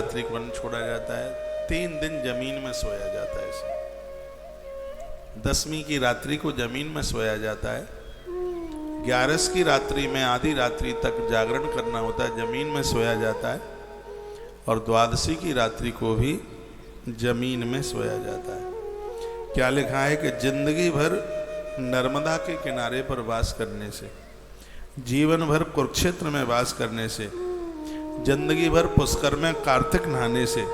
रात्रि को वन छोड़ा जाता है, 3 दिन जमीन में सोया जाता है। इसे 10वीं की रात्रि को जमीन में सोया जाता है, 11 की रात्रि में आधी रात्रि तक जागरण करना होता है, जमीन में सोया जाता है, और 12वीं की रात्रि को भी जमीन में सोया जाता है। क्या लिखा है कि जिंदगी भर नर्मदा के किनारे पर वास करने से, जीवन भर कुरुक्षेत्र में वास करने से, जिंदगी भर पुष्कर में कार्तिक नहाने से,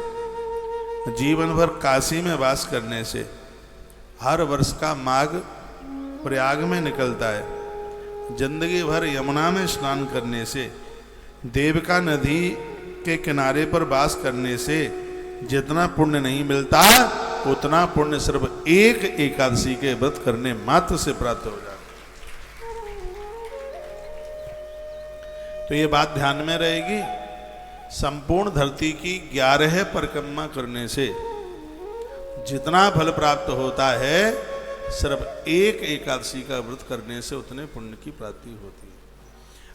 जीवन भर काशी में वास करने से, हर वर्ष का माघ प्रयाग में निकलता है, जिंदगी भर यमुना में स्नान करने से, देविका नदी के किनारे पर वास करने से जितना पुण्य नहीं मिलता उतना पुण्य सिर्फ एक एकादशी के व्रत करने मात्र से प्राप्त हो जाता है। तो ये बात ध्यान में रहेगी, संपूर्ण धरती की 11 परिक्रमा करने से जितना फल प्राप्त होता है सिर्फ एक एकादशी का व्रत करने से उतने पुण्य की प्राप्ति होती है।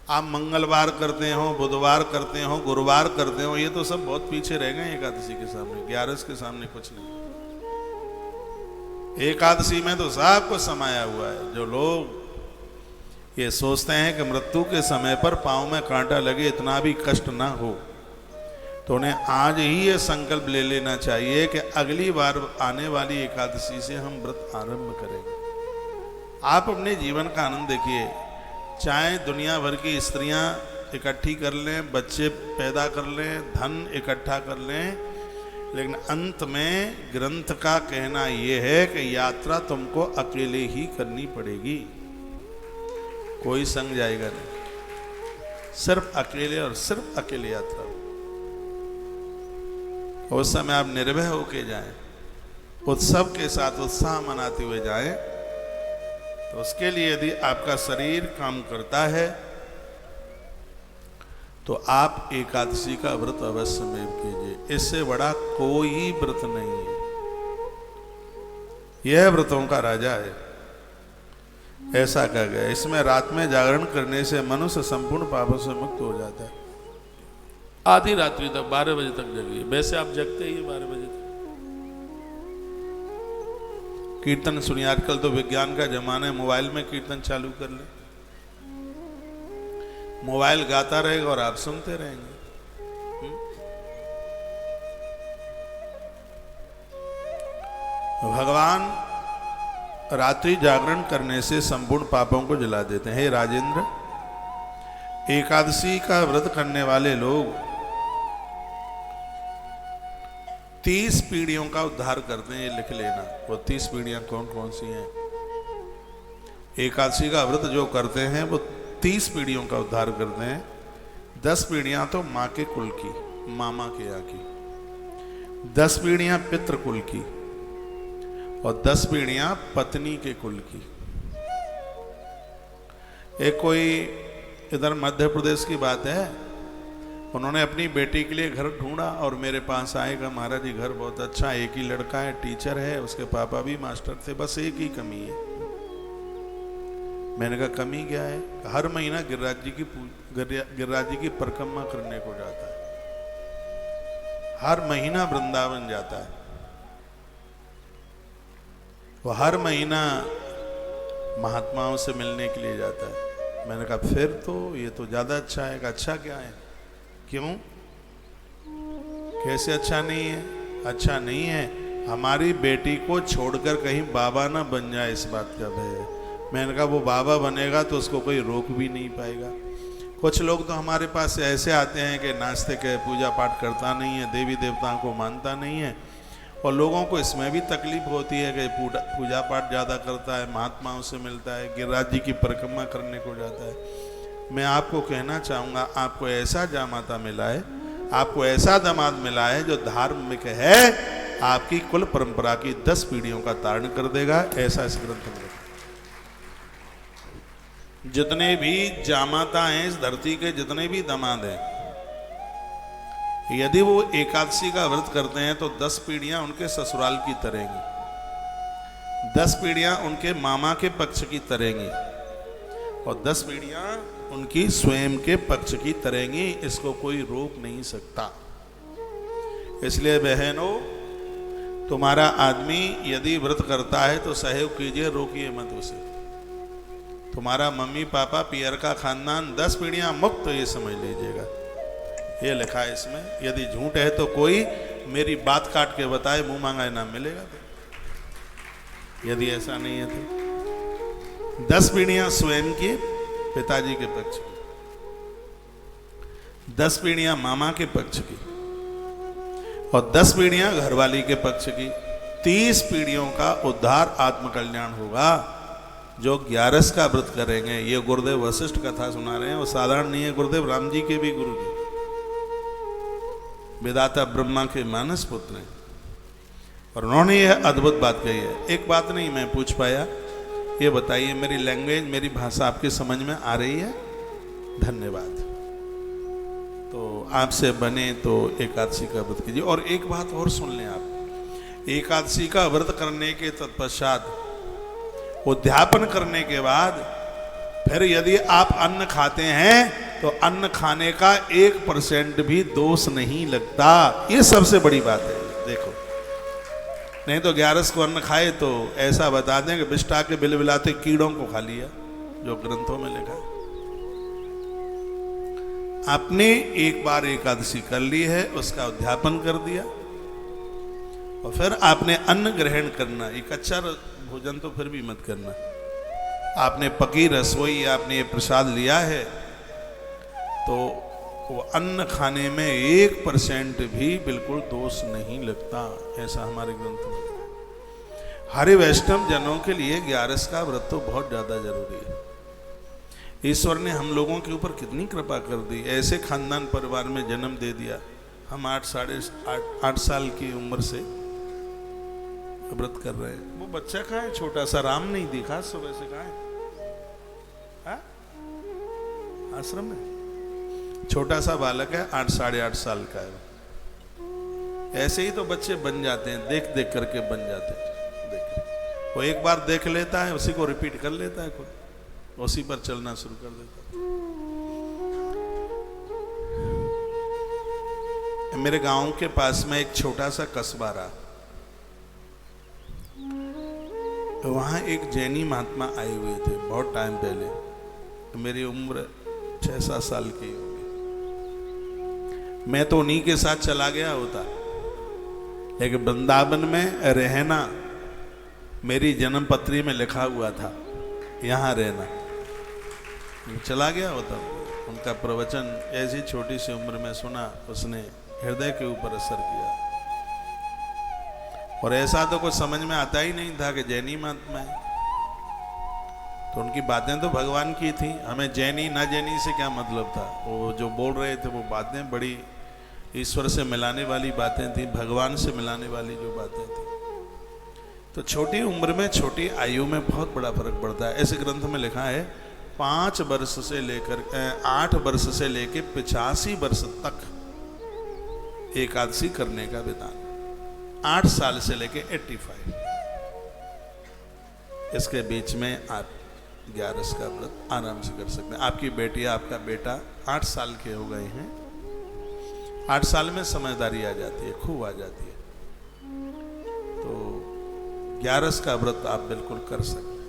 आप मंगलवार करते हो, बुधवार करते हो, गुरुवार करते हो, ये तो सब बहुत पीछे रह गए एकादशी के सामने, 11 के सामने कुछ नहीं। एकादशी में तो सब कुछ समाया हुआ है। जो लोग ये सोचते हैं कि मृत्यु के समय पर पांव में कांटा लगे इतना भी कष्ट ना हो, तो उन्हें आज ही ये संकल्प ले लेना चाहिए कि अगली बार आने वाली एकादशी से हम व्रत आरंभ करेंगे। आप अपने जीवन का आनंद देखिए, चाहे दुनिया भर की स्त्रियां इकट्ठी कर लें, बच्चे पैदा कर लें, धन इकट्ठा कर लें, लेकिन अंत में ग्रंथ का कहना यह है कि यात्रा तुमको अकेले ही करनी पड़ेगी, कोई संग जाएगा नहीं, सिर्फ अकेले और सिर्फ अकेले यात्रा। उस समय आप निर्भय होके जाएं, उत्सव के साथ उत्साह मनाते हुए जाएं, तो उसके लिए यदि आपका शरीर काम करता है तो आप एकादशी का व्रत अवश्य में कीजिए। इससे बड़ा कोई व्रत नहीं है, यह व्रतों का राजा है, ऐसा कहा गया। इसमें रात में जागरण करने से मनुष्य संपूर्ण पापों से मुक्त हो जाता है। आधी रात्रि तक 12 बजे तक जगिए, वैसे आप जगते ही 12 बजे तक। कीर्तन सुनिए, आजकल तो विज्ञान का जमाना है, मोबाइल में कीर्तन चालू कर ले, मोबाइल गाता रहेगा और आप सुनते रहेंगे। भगवान रात्रि जागरण करने से संपूर्ण पापों को जला देते हैं। हे राजेंद्र, एकादशी का व्रत करने वाले लोग 30 पीढ़ियों का उद्धार करते हैं, ये लिख लेना। वो 30 पीढ़ियां कौन कौन सी हैं? एकादशी का व्रत जो करते हैं वो 30 पीढ़ियों का उद्धार करते हैं। 10 पीढ़ियां तो माँ के कुल की, मामा के यहाँ की, 10 पीढ़ियां पितृ कुल की, और 10 पीढ़ियां पत्नी के कुल की। एक कोई इधर मध्य प्रदेश की बात है, उन्होंने अपनी बेटी के लिए घर ढूंढा और मेरे पास आएगा, महाराज जी घर बहुत अच्छा, एक ही लड़का है, टीचर है, उसके पापा भी मास्टर थे, बस एक ही कमी है। मैंने कहा कमी क्या है? हर महीना गिरिराज जी की परिक्रमा करने को जाता है, हर महीना वृंदावन जाता है, वो हर महीना महात्माओं से मिलने के लिए जाता है। मैंने कहा फिर तो ये तो ज्यादा अच्छा है। अच्छा क्या है? क्यों? कैसे अच्छा नहीं है? अच्छा नहीं है, हमारी बेटी को छोड़कर कहीं बाबा ना बन जाए, इस बात का भय है। मैंने कहा वो बाबा बनेगा तो उसको कोई रोक भी नहीं पाएगा। कुछ लोग तो हमारे पास ऐसे आते हैं कि नास्तिक है, पूजा पाठ करता नहीं है, देवी देवताओं को मानता नहीं है, और लोगों को इसमें भी तकलीफ होती है कि पूजा पाठ ज़्यादा करता है, महात्माओं से मिलता है, गिरिराज जी की परिक्रमा करने को जाता है। मैं आपको कहना चाहूँगा, आपको ऐसा जामाता मिला है, आपको ऐसा दामाद मिला है जो धार्मिक है, आपकी कुल परंपरा की 10 पीढ़ियों का तारण कर देगा, ऐसा इस ग्रंथ में। जितने भी जामाता हैं इस धरती के, जितने भी दामाद हैं, यदि वो एकादशी का व्रत करते हैं तो 10 पीढ़ियां उनके ससुराल की तरेंगी, 10 पीढ़ियां उनके मामा के पक्ष की तरेंगी, और 10 पीढ़ियां उनकी स्वयं के पक्ष की तरेंगी। इसको कोई रोक नहीं सकता। इसलिए बहनों, तुम्हारा आदमी यदि व्रत करता है तो सहयोग कीजिए, रोकिए मत उसे। तुम्हारा मम्मी पापा पियर का खानदान 10 पीढ़ियां मुक्त, ये समझ लीजिएगा, ये लिखा है इसमें। यदि झूठ है तो कोई मेरी बात काट के बताए, मुंह मांगा इनाम मिलेगा। तो यदि ऐसा नहीं है तो 10 पीढ़ियां स्वयं की, पिताजी के पक्ष की, 10 पीढ़ियां मामा के पक्ष की, और 10 पीढ़ियां घरवाली के पक्ष की। 30 पीढ़ियों का उद्धार आत्मकल्याण होगा जो 11 का व्रत करेंगे। ये गुरुदेव वशिष्ठ कथा सुना रहे हैं, वो साधारण नहीं है, गुरुदेव राम जी के भी गुरु जी, विधाता ब्रह्मा के मानस पुत्र हैं, और उन्होंने यह अद्भुत बात कही है। एक बात नहीं मैं पूछ पाया, ये बताइए, मेरी लैंग्वेज, मेरी भाषा आपके समझ में आ रही है? धन्यवाद। तो आपसे बने तो एकादशी का व्रत कीजिए। और एक बात और सुन लें आप, एकादशी का व्रत करने के तत्पश्चात, उद्यापन करने के बाद, फिर यदि आप अन्न खाते हैं तो अन्न खाने का 1% भी दोष नहीं लगता। ये सबसे बड़ी बात है। देखो, नहीं तो 11 को अन्न खाए तो ऐसा बता दें कि बिष्टा के बिलबिलाते कीड़ों को खा लिया, जो ग्रंथों में लिखा है। आपने एक बार एकादशी कर ली है, उसका उद्यापन कर दिया, और फिर आपने अन्न ग्रहण करना। एक कच्चा भोजन तो फिर भी मत करना। आपने पकी रसोई, आपने ये प्रसाद लिया है, तो वो अन्न खाने में 1% भी बिल्कुल दोष नहीं लगता, ऐसा हमारे ग्रंथ में। हरे वैष्णव जनों के लिए 11 का व्रत तो बहुत ज्यादा जरूरी है। ईश्वर ने हम लोगों के ऊपर कितनी कृपा कर दी, ऐसे खानदान परिवार में जन्म दे दिया। हम 8 साल की उम्र से व्रत कर रहे हैं। वो बच्चा कहाँ है? छोटा सा राम नहीं दिखा सुबह से, कहाँ है? आश्रम में छोटा सा बालक है, 8 साढ़े 8 साल का है। ऐसे ही तो बच्चे बन जाते हैं, देख देख करके बन जाते हैं। देख, वो एक बार देख लेता है, उसी को रिपीट कर लेता है, खुद उसी पर चलना शुरू कर देता है। मेरे गांव के पास में एक छोटा सा कस्बा रहा, वहां एक जैनी महात्मा आए हुए थे बहुत टाइम पहले। मेरी उम्र 6-7 साल की होगी। मैं तो उन्हीं के साथ चला गया होता, लेकिन वृंदावन में रहना मेरी जन्म पत्री में लिखा हुआ था, यहाँ रहना। चला गया होता। उनका प्रवचन ऐसी छोटी सी उम्र में सुना, उसने हृदय के ऊपर असर किया। और ऐसा तो कुछ समझ में आता ही नहीं था कि जैनी महात्मा है। तो उनकी बातें तो भगवान की थी, हमें जैनी ना जैनी से क्या मतलब था। वो जो बोल रहे थे वो बातें बड़ी ईश्वर से मिलाने वाली बातें थी, भगवान से मिलाने वाली जो बातें थी। तो छोटी उम्र में, छोटी आयु में बहुत बड़ा फर्क पड़ता है। ऐसे ग्रंथ में लिखा है 5 वर्ष से लेकर 8 वर्ष से लेकर 85 वर्ष तक एकादशी करने का विधान। 8 साल से लेके 85, इसके बीच में आप 11 का व्रत आराम से कर सकते हैं। आपकी बेटी, आपका बेटा 8 साल के हो गए हैं, 8 साल में समझदारी आ जाती है, खूब आ जाती है। तो 11 का व्रत आप बिल्कुल कर सकते हैं।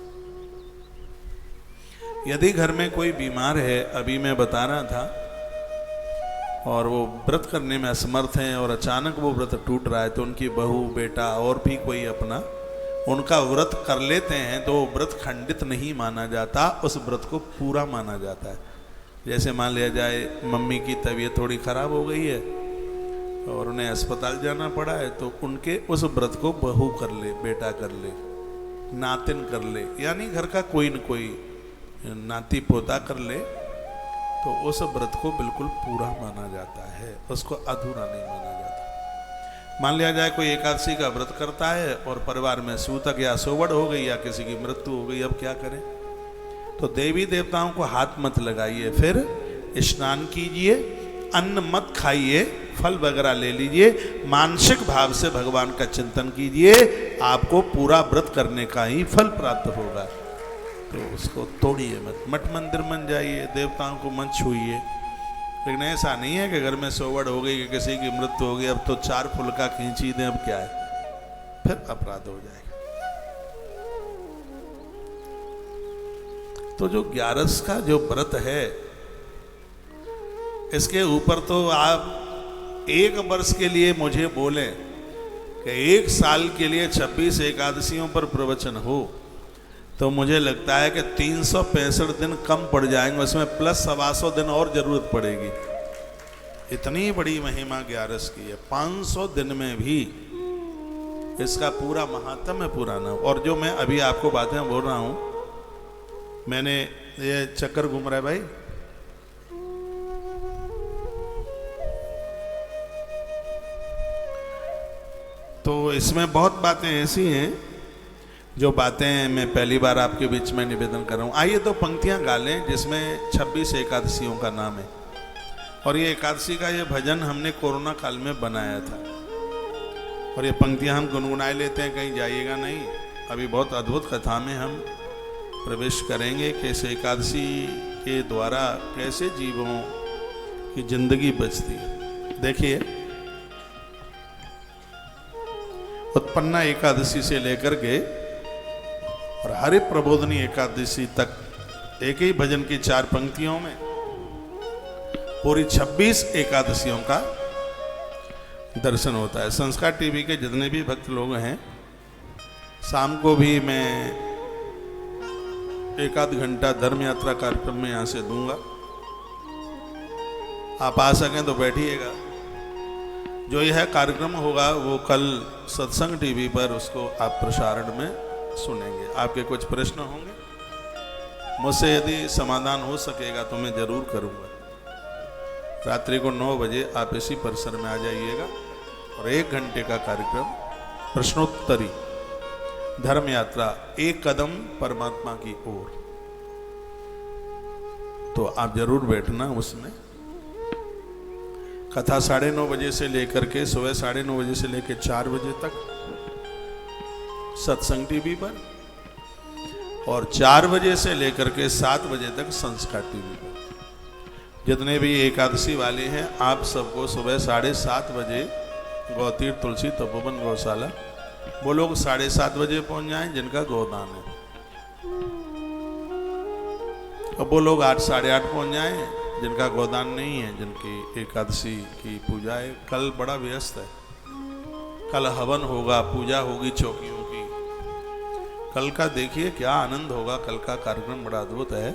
यदि घर में कोई बीमार है, अभी मैं बता रहा था, और वो व्रत करने में असमर्थ हैं और अचानक वो व्रत टूट रहा है, तो उनकी बहू, बेटा और भी कोई अपना उनका व्रत कर लेते हैं, तो व्रत खंडित नहीं माना जाता, उस व्रत को पूरा माना जाता है। जैसे मान लिया जाए मम्मी की तबीयत थोड़ी खराब हो गई है और उन्हें अस्पताल जाना पड़ा है, तो उनके उस व्रत को बहू कर ले, बेटा कर ले, नातिन कर ले, यानी घर का कोई न कोई नाती पोता कर ले, तो उस व्रत को बिल्कुल पूरा माना जाता है, उसको अधूरा नहीं माना जाता। मान लिया जाए कोई एकादशी का व्रत करता है और परिवार में सूतक या सोवड़ हो गई या किसी की मृत्यु हो गई, अब क्या करें? तो देवी देवताओं को हाथ मत लगाइए, फिर स्नान कीजिए, अन्न मत खाइए, फल वगैरह ले लीजिए, मानसिक भाव से भगवान का चिंतन कीजिए, आपको पूरा व्रत करने का ही फल प्राप्त होगा। तो उसको तोड़िए मत, मठ मंदिर मन जाइए, देवताओं को मत छूइए, लेकिन ऐसा नहीं है कि घर में सोवड़ हो गई कि किसी की मृत्यु हो गई, अब तो 4 फुलका खींची दें, अब क्या है, फिर अपराध हो जाएगा। तो जो 11 का जो व्रत है, इसके ऊपर तो आप 1 वर्ष के लिए मुझे बोले कि 1 साल के लिए 26 एकादशियों पर प्रवचन हो, तो मुझे लगता है कि 365 दिन कम पड़ जाएंगे, उसमें प्लस 125 दिन और जरूरत पड़ेगी। इतनी बड़ी महिमा 11 की है, 500 दिन में भी इसका पूरा महात्म्य पूरा ना। और जो मैं अभी आपको बातें बोल रहा हूं, मैंने ये चक्कर घूम रहा है भाई, तो इसमें बहुत बातें ऐसी हैं जो बातें मैं पहली बार आपके बीच में निवेदन कर रहा हूँ। आइए तो पंक्तियां गा लें जिसमें 26 एकादशियों का नाम है। और ये एकादशी का ये भजन हमने कोरोना काल में बनाया था, और ये पंक्तियां हम गुनगुनाए लेते हैं, कहीं जाइएगा नहीं। अभी बहुत अद्भुत कथा में हम प्रवेश करेंगे कि इस एकादशी के द्वारा कैसे जीवों की जिंदगी बचती है। देखिए, उत्पन्ना एकादशी से लेकर के और हरि प्रबोधनी एकादशी तक एक ही भजन की 4 पंक्तियों में पूरी 26 एकादशियों का दर्शन होता है। संस्कार टीवी के जितने भी भक्त लोग हैं, शाम को भी मैं 1 घंटा धर्म यात्रा कार्यक्रम में यहाँ से दूंगा। आप आ सकें तो बैठिएगा। जो यह कार्यक्रम होगा वो कल सत्संग टीवी पर उसको आप प्रसारण में सुनेंगे। आपके कुछ प्रश्न होंगे, मुझसे यदि समाधान हो सकेगा तो मैं जरूर करूंगा। रात्रि को 9 बजे आप इसी परिसर में आ जाइएगा और 1 घंटे का कार्यक्रम प्रश्नोत्तरी धर्म यात्रा, 1 कदम परमात्मा की ओर, तो आप जरूर बैठना। उसमें कथा 9:30 बजे से लेकर के सुबह 9:30 बजे से लेकर 4 बजे तक सत्संग टीवी पर, और 4 बजे से लेकर के 7 बजे तक संस्कार टीवी पर। जितने भी एकादशी वाले हैं, आप सबको सुबह 7:30 बजे गौतीर्थ तुलसी तपोवन गौशाला, वो लोग 7:30 बजे पहुंच जाएं जिनका गोदान है, और वो लोग 8, 8:30 पहुंच जाएं जिनका गोदान नहीं है, जिनकी एकादशी की पूजा है। कल बड़ा व्यस्त है, कल हवन होगा, पूजा होगी चौकियों की। कल का देखिए क्या आनंद होगा, कल का कार्यक्रम बड़ा अद्भुत है।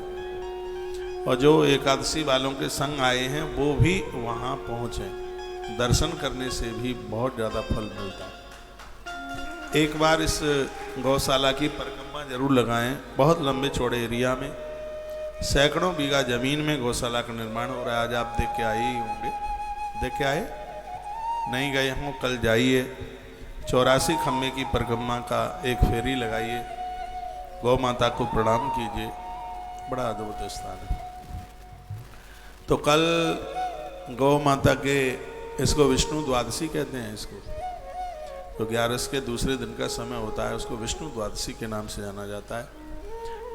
और जो एकादशी वालों के संग आए हैं वो भी वहाँ पहुँचे, दर्शन करने से भी बहुत ज़्यादा फल मिलता है। एक बार इस गौशाला की परिक्रमा जरूर लगाएं। बहुत लंबे चौड़े एरिया में सैकड़ों बीघा जमीन में गौशाला का निर्माण हो रहा है। आज आप देख के आए ही होंगे, देख के आए, नहीं गए हों कल जाइए। 84 खम्भे की परिक्रमा का एक फेरी लगाइए, गौ माता को प्रणाम कीजिए, बड़ा अद्भुत स्थान है। तो कल गौ माता के, इसको विष्णु द्वादशी कहते हैं, इसको तो 11 के दूसरे दिन का समय होता है, उसको विष्णु द्वादशी के नाम से जाना जाता है।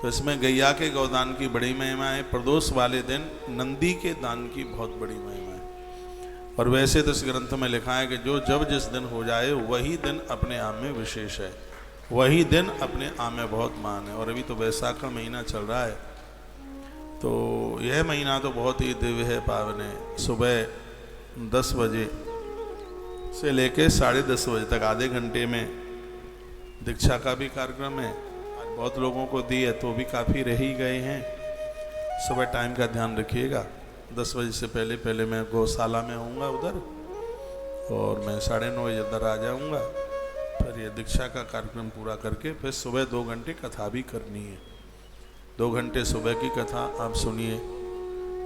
तो इसमें गैया के गौदान की बड़ी महिमा है। प्रदोष वाले दिन नंदी के दान की बहुत बड़ी महिमा है। और वैसे तो इस ग्रंथ में लिखा है कि जो जब जिस दिन हो जाए वही दिन अपने आप में विशेष है, वही दिन अपने आप में बहुत मान है। और अभी तो वैशाख का महीना चल रहा है, तो यह महीना तो बहुत ही दिव्य है, पावन है। सुबह 10 बजे से लेके 10:30 बजे तक आधे घंटे में दीक्षा का भी कार्यक्रम है। आज बहुत लोगों को दी है तो भी काफ़ी रह ही गए हैं। सुबह टाइम का ध्यान रखिएगा। 10 बजे से पहले पहले मैं गौशाला में होऊंगा उधर, और मैं 9:30 बजे इधर आ जाऊंगा। फिर ये दीक्षा का कार्यक्रम पूरा करके फिर सुबह 2 घंटे कथा भी करनी है। 2 घंटे सुबह की कथा आप सुनिए।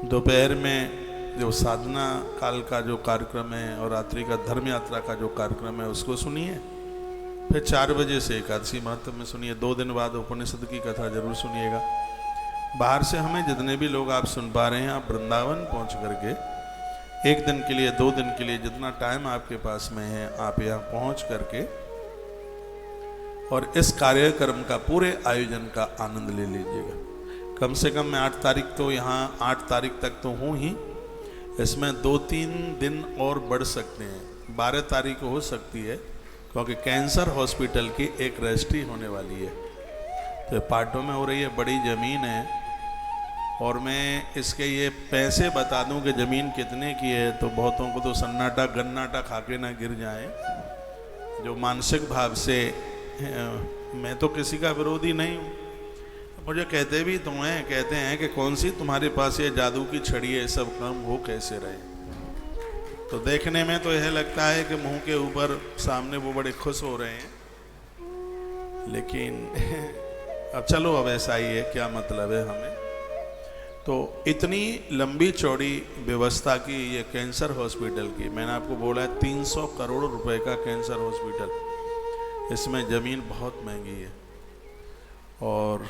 दोपहर में जो साधना काल का जो कार्यक्रम है और रात्रि का धर्म यात्रा का जो कार्यक्रम है उसको सुनिए। फिर 4 बजे से एकादशी महत्व में सुनिए। 2 दिन बाद उपनिषद की कथा जरूर सुनिएगा। बाहर से हमें जितने भी लोग आप सुन पा रहे हैं, आप वृंदावन पहुंच करके 1 दिन के लिए, 2 दिन के लिए, जितना टाइम आपके पास में है, आप यहाँ पहुंच करके और इस कार्यक्रम का पूरे आयोजन का आनंद ले लीजिएगा। कम से कम मैं 8 तारीख तो यहाँ 8 तारीख तक तो हूँ ही, इसमें 2-3 दिन और बढ़ सकते हैं, 12 तारीख को हो सकती है, क्योंकि कैंसर हॉस्पिटल की एक रजिस्ट्री होने वाली है। तो पार्टों में हो रही है, बड़ी ज़मीन है। और मैं इसके ये पैसे बता दूं कि ज़मीन कितने की है, तो बहुतों को तो सन्नाटा गन्नाटा खा के ना गिर जाए। जो मानसिक भाव से, मैं तो किसी का विरोधी नहीं हूँ, मुझे कहते भी तो हैं, कहते हैं कि कौन सी तुम्हारे पास ये जादू की छड़ी है, सब काम हो कैसे रहे। तो देखने में तो यह लगता है कि मुंह के ऊपर सामने वो बड़े खुश हो रहे हैं, लेकिन अब चलो, अब ऐसा ही है, क्या मतलब है हमें। तो इतनी लंबी चौड़ी व्यवस्था की ये कैंसर हॉस्पिटल की, मैंने आपको बोला है 300 करोड़ रुपए का कैंसर हॉस्पिटल, इसमें ज़मीन बहुत महंगी है। और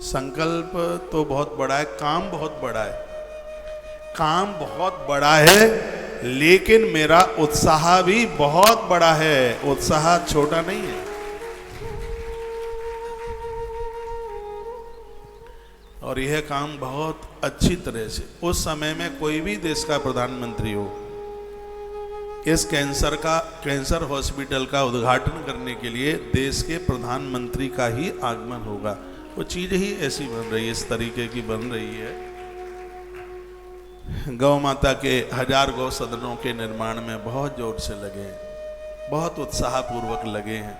संकल्प तो बहुत बड़ा है, काम बहुत बड़ा है, काम बहुत बड़ा है, लेकिन मेरा उत्साह भी बहुत बड़ा है, उत्साह छोटा नहीं है। और यह काम बहुत अच्छी तरह से, उस समय में कोई भी देश का प्रधानमंत्री हो, इस कैंसर हॉस्पिटल का उद्घाटन करने के लिए देश के प्रधानमंत्री का ही आगमन होगा। वो चीज़ ही ऐसी बन रही है, इस तरीके की बन रही है। गौ माता के 1000 गौ सदनों के निर्माण में बहुत जोर से लगे हैं, बहुत उत्साहपूर्वक लगे हैं।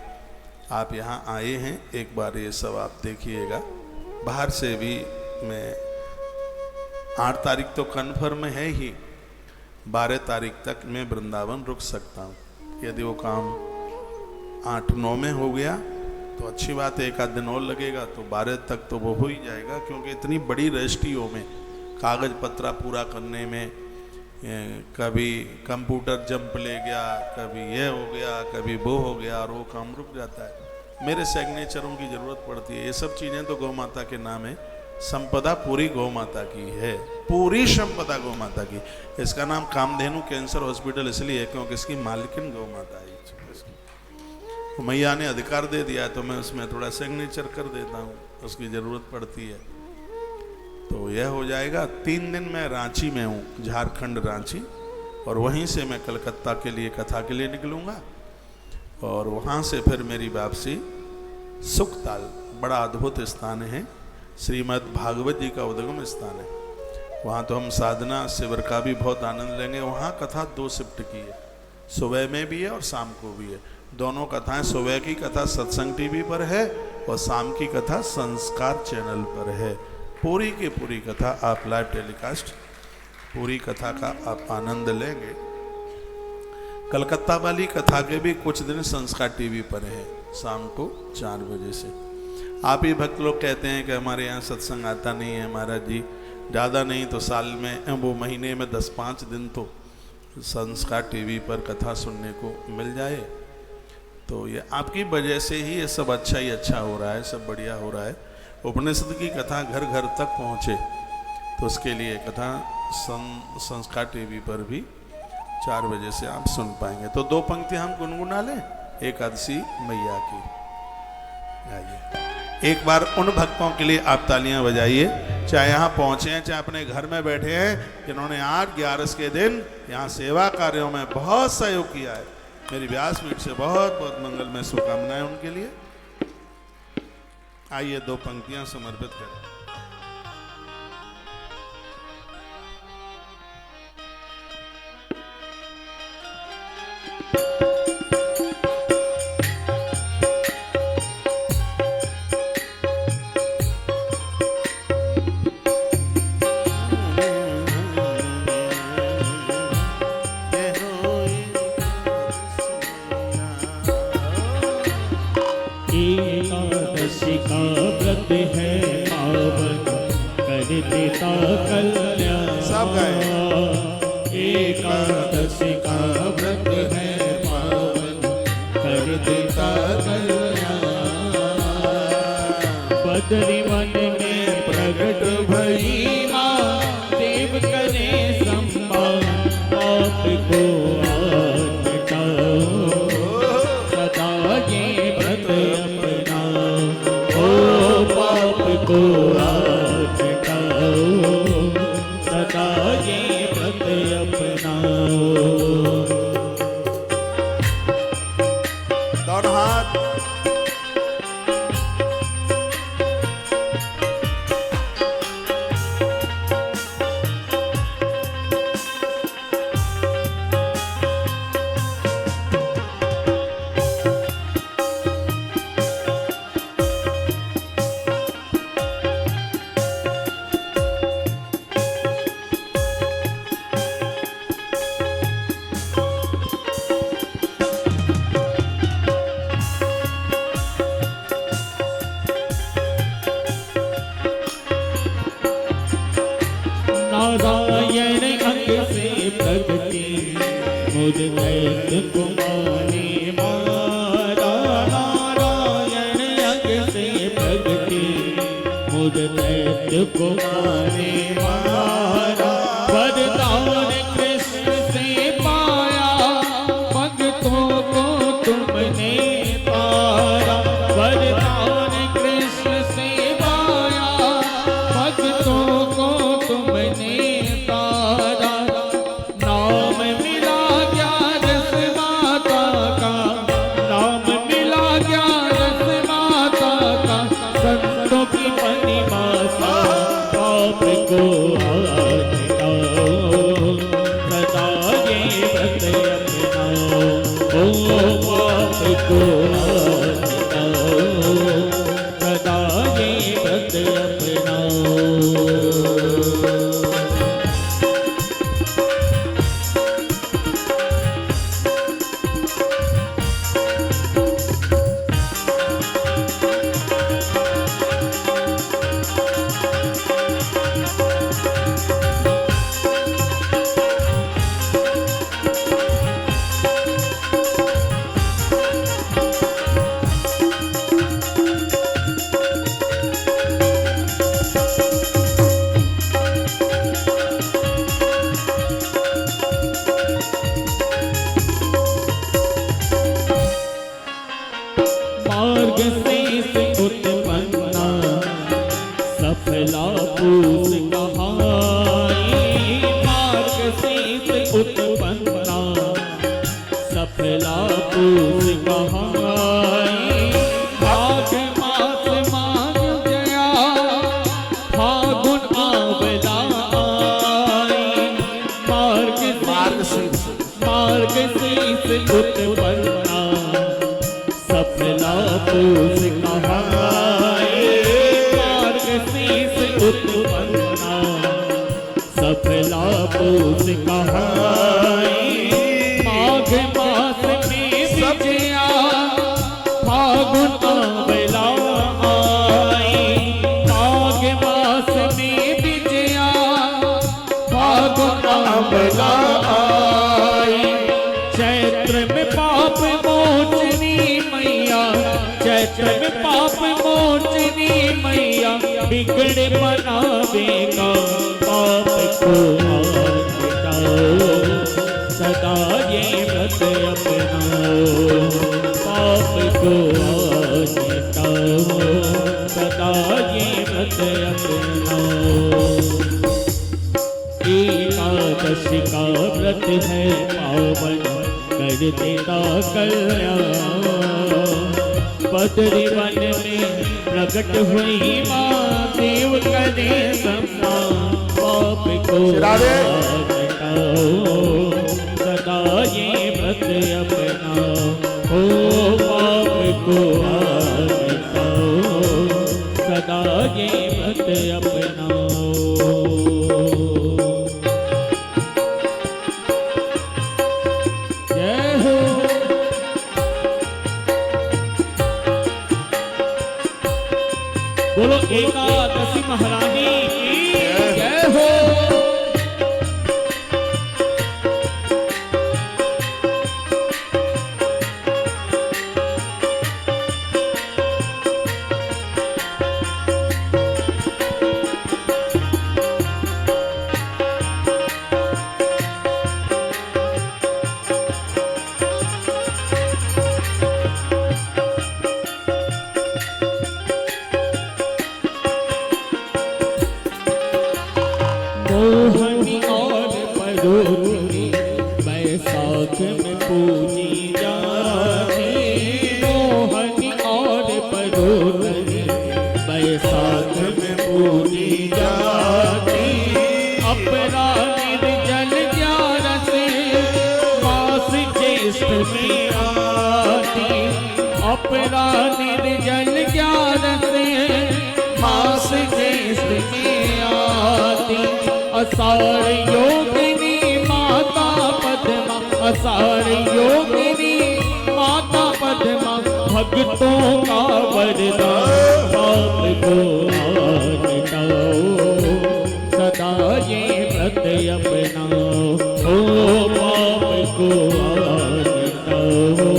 आप यहाँ आए हैं, एक बार ये सब आप देखिएगा। बाहर से भी मैं 8 तारीख तो कन्फर्म है ही, 12 तारीख तक मैं वृंदावन रुक सकता हूँ। यदि वो काम 8-9 में हो गया तो अच्छी बात है, एक आध दिन और लगेगा तो 12 तक तो वो हो ही जाएगा, क्योंकि इतनी बड़ी रजिस्ट्रियों में कागज पत्रा पूरा करने में कभी कंप्यूटर जंप ले गया, कभी ये हो गया, कभी वो हो गया, और वो काम रुक जाता है। मेरे सिग्नेचरों की ज़रूरत पड़ती है। ये सब चीज़ें तो गौ माता के नाम है, संपदा पूरी गौ माता की है, पूरी संपदा गौ माता की। इसका नाम कामधेनु कैंसर हॉस्पिटल इसलिए है क्योंकि इसकी मालिकिन गौ माता है। तो मैया ने अधिकार दे दिया है, तो मैं उसमें थोड़ा सिग्नेचर कर देता हूँ, उसकी ज़रूरत पड़ती है। तो यह हो जाएगा। 3 दिन मैं रांची में हूँ, झारखंड रांची, और वहीं से मैं कलकत्ता के लिए कथा के लिए निकलूँगा, और वहाँ से फिर मेरी वापसी सुखताल, बड़ा अद्भुत स्थान है, श्रीमद् भागवत जी का उद्गम स्थान है। वहाँ तो हम साधना शिविर का भी बहुत आनंद लेंगे। वहाँ कथा 2 शिफ्ट की है, सुबह में भी है और शाम को भी है। दोनों कथाएं, सुबह की कथा सत्संग टीवी पर है और शाम की कथा संस्कार चैनल पर है। पूरी की पूरी कथा आप लाइव टेलीकास्ट, पूरी कथा का आप आनंद लेंगे। कलकत्ता वाली कथा के भी कुछ दिन संस्कार टीवी पर है, शाम को 4 बजे से। आप ही भक्त लोग कहते हैं कि हमारे यहाँ सत्संग आता नहीं है महाराज जी, ज़्यादा नहीं तो साल में, वो महीने में 10-5 दिन तो संस्कार टीवी पर कथा सुनने को मिल जाए। तो ये आपकी वजह से ही ये सब अच्छा ही अच्छा हो रहा है, सब बढ़िया हो रहा है। उपनिषद की कथा घर घर तक पहुँचे, तो उसके लिए कथा संस्कार टीवी पर भी 4 बजे से आप सुन पाएंगे। तो 2 पंक्तियाँ हम गुनगुना लें एकादशी मैया की। आइए एक बार उन भक्तों के लिए आप तालियां बजाइए, चाहे यहाँ पहुँचे हैं, चाहे अपने घर में बैठे हैं, जिन्होंने 8-11 के दिन यहाँ सेवा कार्यों में बहुत सहयोग किया है। मेरी व्यासपीठ से बहुत बहुत मंगलमय शुभकामनाएं उनके लिए। आइए 2 पंक्तियां समर्पित करें। एकादशी का व्रत है पावन, कर देता कल्याण। सब गाए। एकादशी का व्रत है पावन, कर देता कल्याण। बदरी वन में प्रगट भई माँ, देव करे संभाल, आपको आज मिटाओ सदा ये व्रत अपना। ओ पाप को आज मिटाओ सदा ये व्रत हाथ। नारायण अंग से प्रगति मुझ दैत्य को माने मारा। नारायण अंग से प्रगति मुझ दैत्य को माने मारा। वरदान कृष्ण से पाया भक्तों को तुमने तारा। वरदान कृष्ण से पाया भक्तों को तुमने तारा। नाम मिला क्या रस माता का, नाम मिला क्या रस माता का। संतों की महिमा सा पाप को हटाओ, सदा ये व्रत अपनाओ। ओ पाप को हटाओ, सदा ये व्रत अपनाओ। मार्ग से उत्पन्ना सफला पूस कहाई। मार्ग से उत्पन्ना सफला पूस कहाई। माघ मास माघ गया फागुन आवला आई। मार्ग से उत्पन्ना सफला पूस कहाई। मार्ग शीस उत्पन्ना सफला पूस कहाई। माघ मास में विजया फागुन आवला आई। माघ मास में विजया फागुन आवला आई। चैत्र में पाप मोचनी मैया, चैत्र में पाप मोचनी मैया। बिगड़ बनावेगा पाप को मिटाओ, सदा ये व्रत अपनाओ। पाप को मिटाओ, सदा ये व्रत अपनाओ। एकादशी का व्रत है पावन कर देता कल्याण। बद्री वन में प्रकट हुई माँ देव करे सम्मान। पाप को मिटाओ, सदा ये व्रत अपनाओ। ओ पाप को मिटाओ, सदा ये व्रत अपनाओ। बोलो एकादशी महारानी की जय हो। में आती, अपरा निर्जल ग्यारस मास ज्येष्ठ में आती। अषाढ़ योगिनी माता पद्मा, अषाढ़ योगिनी माता पद्मा, भक्तों का वरदान पाप को मिटाओ, सदा ये व्रत अपनाओ, ओ पाप को मिटाओ,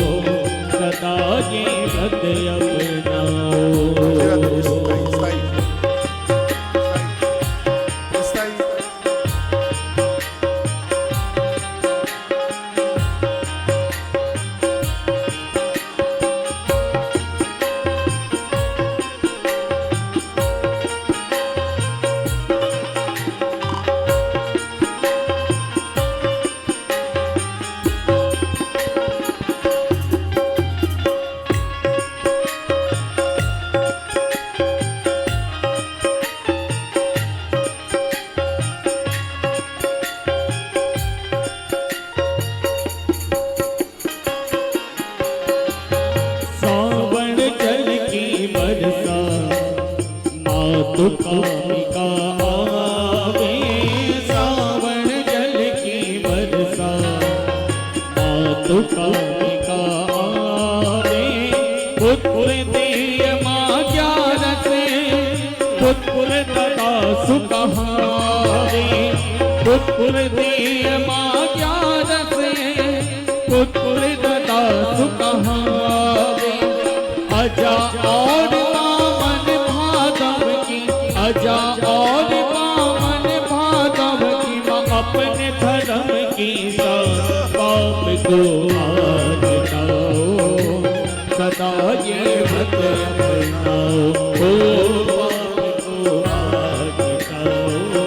सदा ये व्रत अपनाओ। कामिका आवे, सावन जल की बरसा, मातु कामिका आवे, पुत्र दिय माँ ग्यारस, पुत्र तथा सुकहावे, पुत्र दिय माँ ग्यारस, पुत्र तथा सुकहावे। अजा और अजा और पावन भादव की माँ अपने धर्म की पाप को मिटाओ, सदा ये व्रत अपनाओ, ओ पाप को मिटाओ,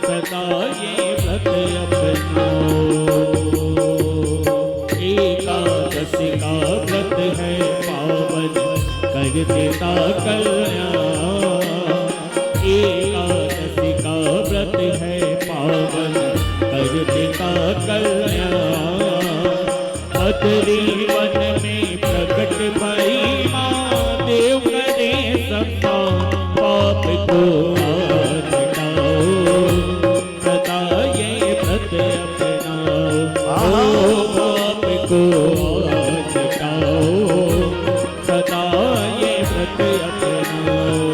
सदा ये व्रत अपनाओ। एकादशी का व्रत है पावन, कर देता कल्याण, एकादशी का व्रत है पावन, कर देता कल्याण। बदरी वन में प्रकट भई माँ, देव करे संतान, पाप को मिटाओ, सदा ये व्रत अपनाओ, ओ पाप को मिटाओ, सदा ये व्रत अपनाओ।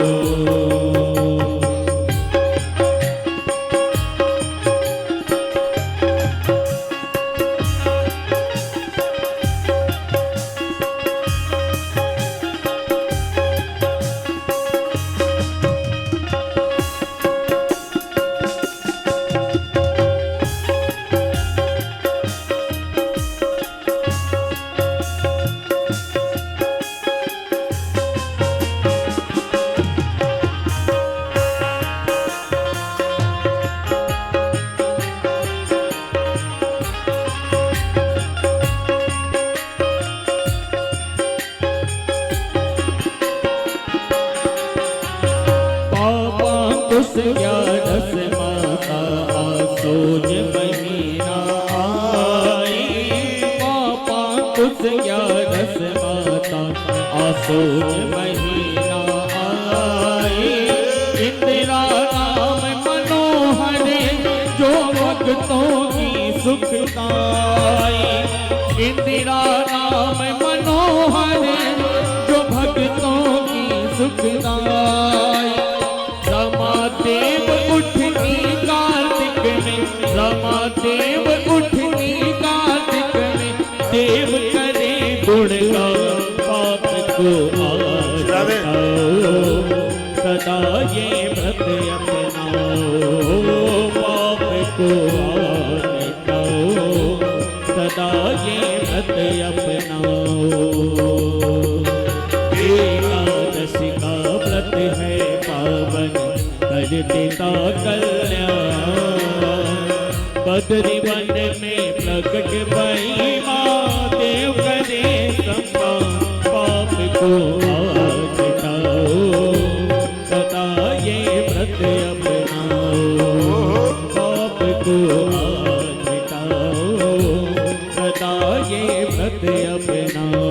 उस ग्यारस माता आसोज महीना आई, पापा उस ग्यारस माता आसोज महीना आई। इंदिरा नाम मनोहर जो भक्तों की सुखदाई, इंदिरा नाम मनोहर जो भक्तों की सुखदाई। रमादेव उठनी कार्तिक में, रमादेव उठनी कार्तिक में, देव करे गुणगान, पाप को मिटाओ, सदा ये व्रत अपनाओ, पाप को मिटाओ, सदा ये व्रत अपनाओ। एकादशी का व्रत है पावन, कर देता कल्याण। बदरी वन में प्रकट भई माँ, देव करे संतान, पाप को मिटाओ, सदा ये व्रत अपनाओ, पाप को मिटाओ, सदा ये ये व्रत अपनाओ।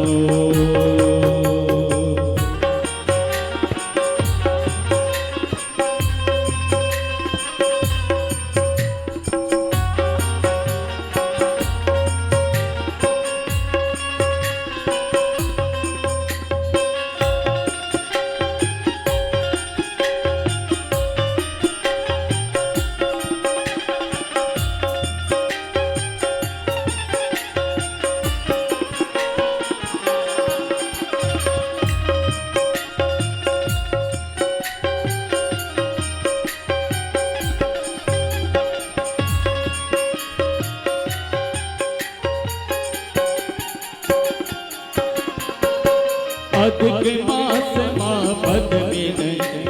अधिक मास माँ पद में नहीं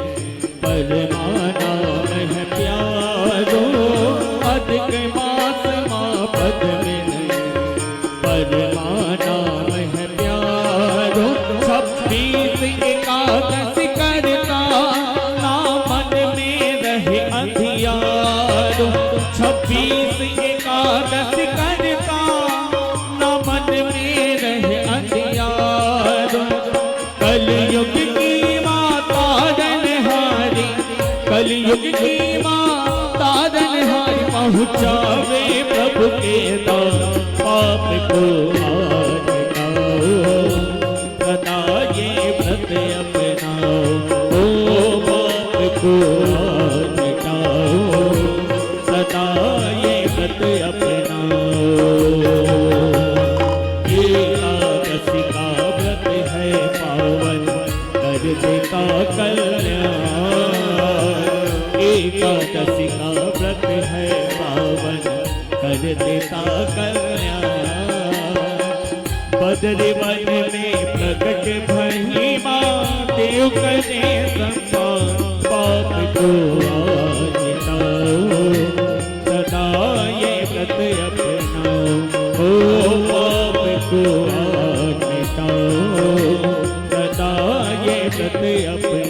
परमाना है प्यारो। अधिक मास माँ पद में नहीं परमाना है प्यारो। 26 एकादश करता ना मन में रहे अंधियारो। 26 एकादश करता ना मन में रहे अंधियारो। कलयुग की माता रनहारी, कलयुग की माता रनहारी पहुँचावे प्रभु के दाम पाप को आज मिटाओ। सदा ये व्रत अपनाओ, ओ पाप को आज मिटाओ। सदा ये व्रत अपनाओ। एकादशी का व्रत है पावन कर देता कल्याण। एकादशी का व्रत है पावन कर देता कल्याण। बद्री वन में प्रकट भई माँ देव करे सम्मान पाप को आज मिटाओ। सदा ये व्रत अपनाओ, ओ पाप को आज मिटाओ। सदा ये व्रत अपनाओ।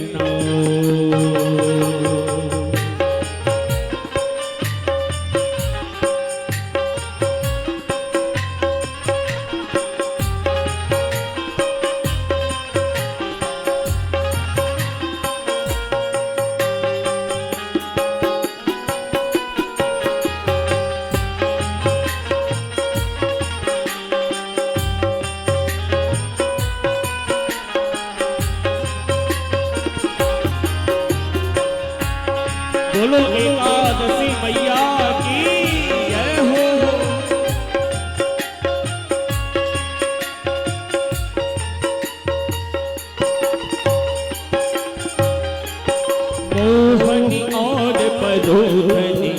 बोलो एकादशी मैया की जय हो। मोहनी और परोधनी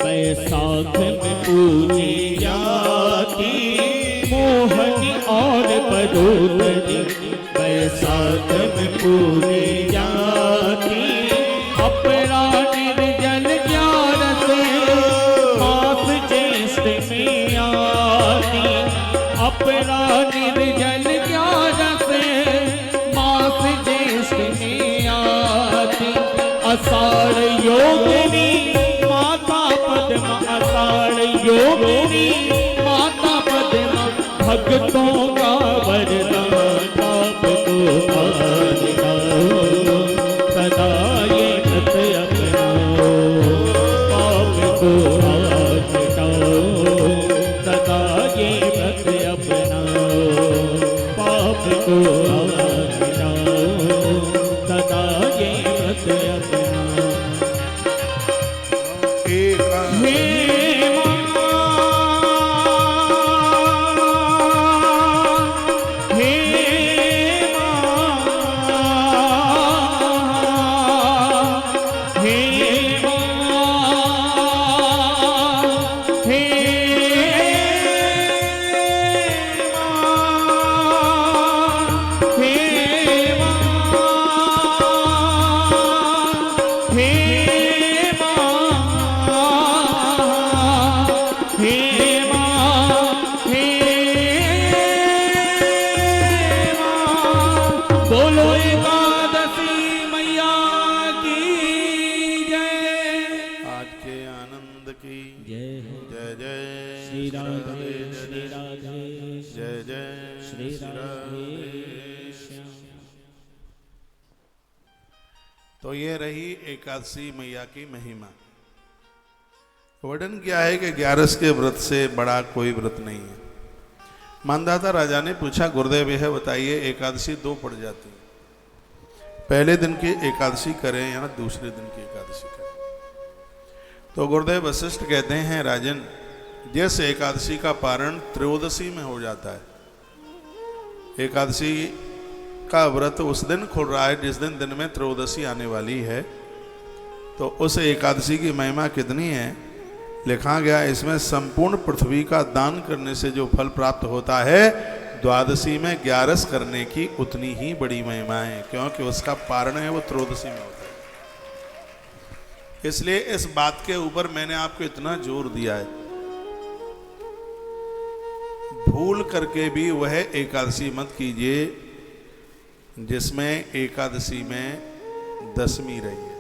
बैसाख में पूजी जाती। मोहनी और परोधनी बैसाख में पूजी जाती। अपरा निर्जल ज्ञान से मास ज्येष्ठ में आती। अपरा निर्जल ज्ञान से मास ज्येष्ठ में आती। आषाढ़ योगिनी माता पद्मा, आषाढ़ योगिनी माता पद्मा भक्तों का वरदान पाप को आज मिटाओ। सदा ये व्रत अपनाओ, पाप को आज मिटाओ। सदा ये व्रत अपनाओ, पाप को आज मिटाओ। सदा ये व्रत अपनाओ। हे माँ, हे जय जय श्री राधे श्याम। तो ये रही एकादशी मैया की महिमा। वर्णन किया है कि 11 के व्रत से बड़ा कोई व्रत नहीं है। मानदाता राजा ने पूछा, गुरुदेव यह बताइए एकादशी 2 पड़ जाती है, पहले दिन की एकादशी करें या दूसरे दिन की एकादशी करें? तो गुरुदेव वशिष्ठ कहते हैं, राजन, जिस एकादशी का पारण त्रयोदशी में हो जाता है, एकादशी का व्रत उस दिन खुल रहा है जिस दिन में त्रयोदशी आने वाली है, तो उस एकादशी की महिमा कितनी है लिखा गया, इसमें संपूर्ण पृथ्वी का दान करने से जो फल प्राप्त होता है, द्वादशी में 11 करने की उतनी ही बड़ी महिमा है, क्योंकि उसका पारण है वो त्रयोदशी में होता है। इसलिए इस बात के ऊपर मैंने आपको इतना जोर दिया है, भूल करके भी वह एकादशी मत कीजिए जिसमें एकादशी में दशमी रही है।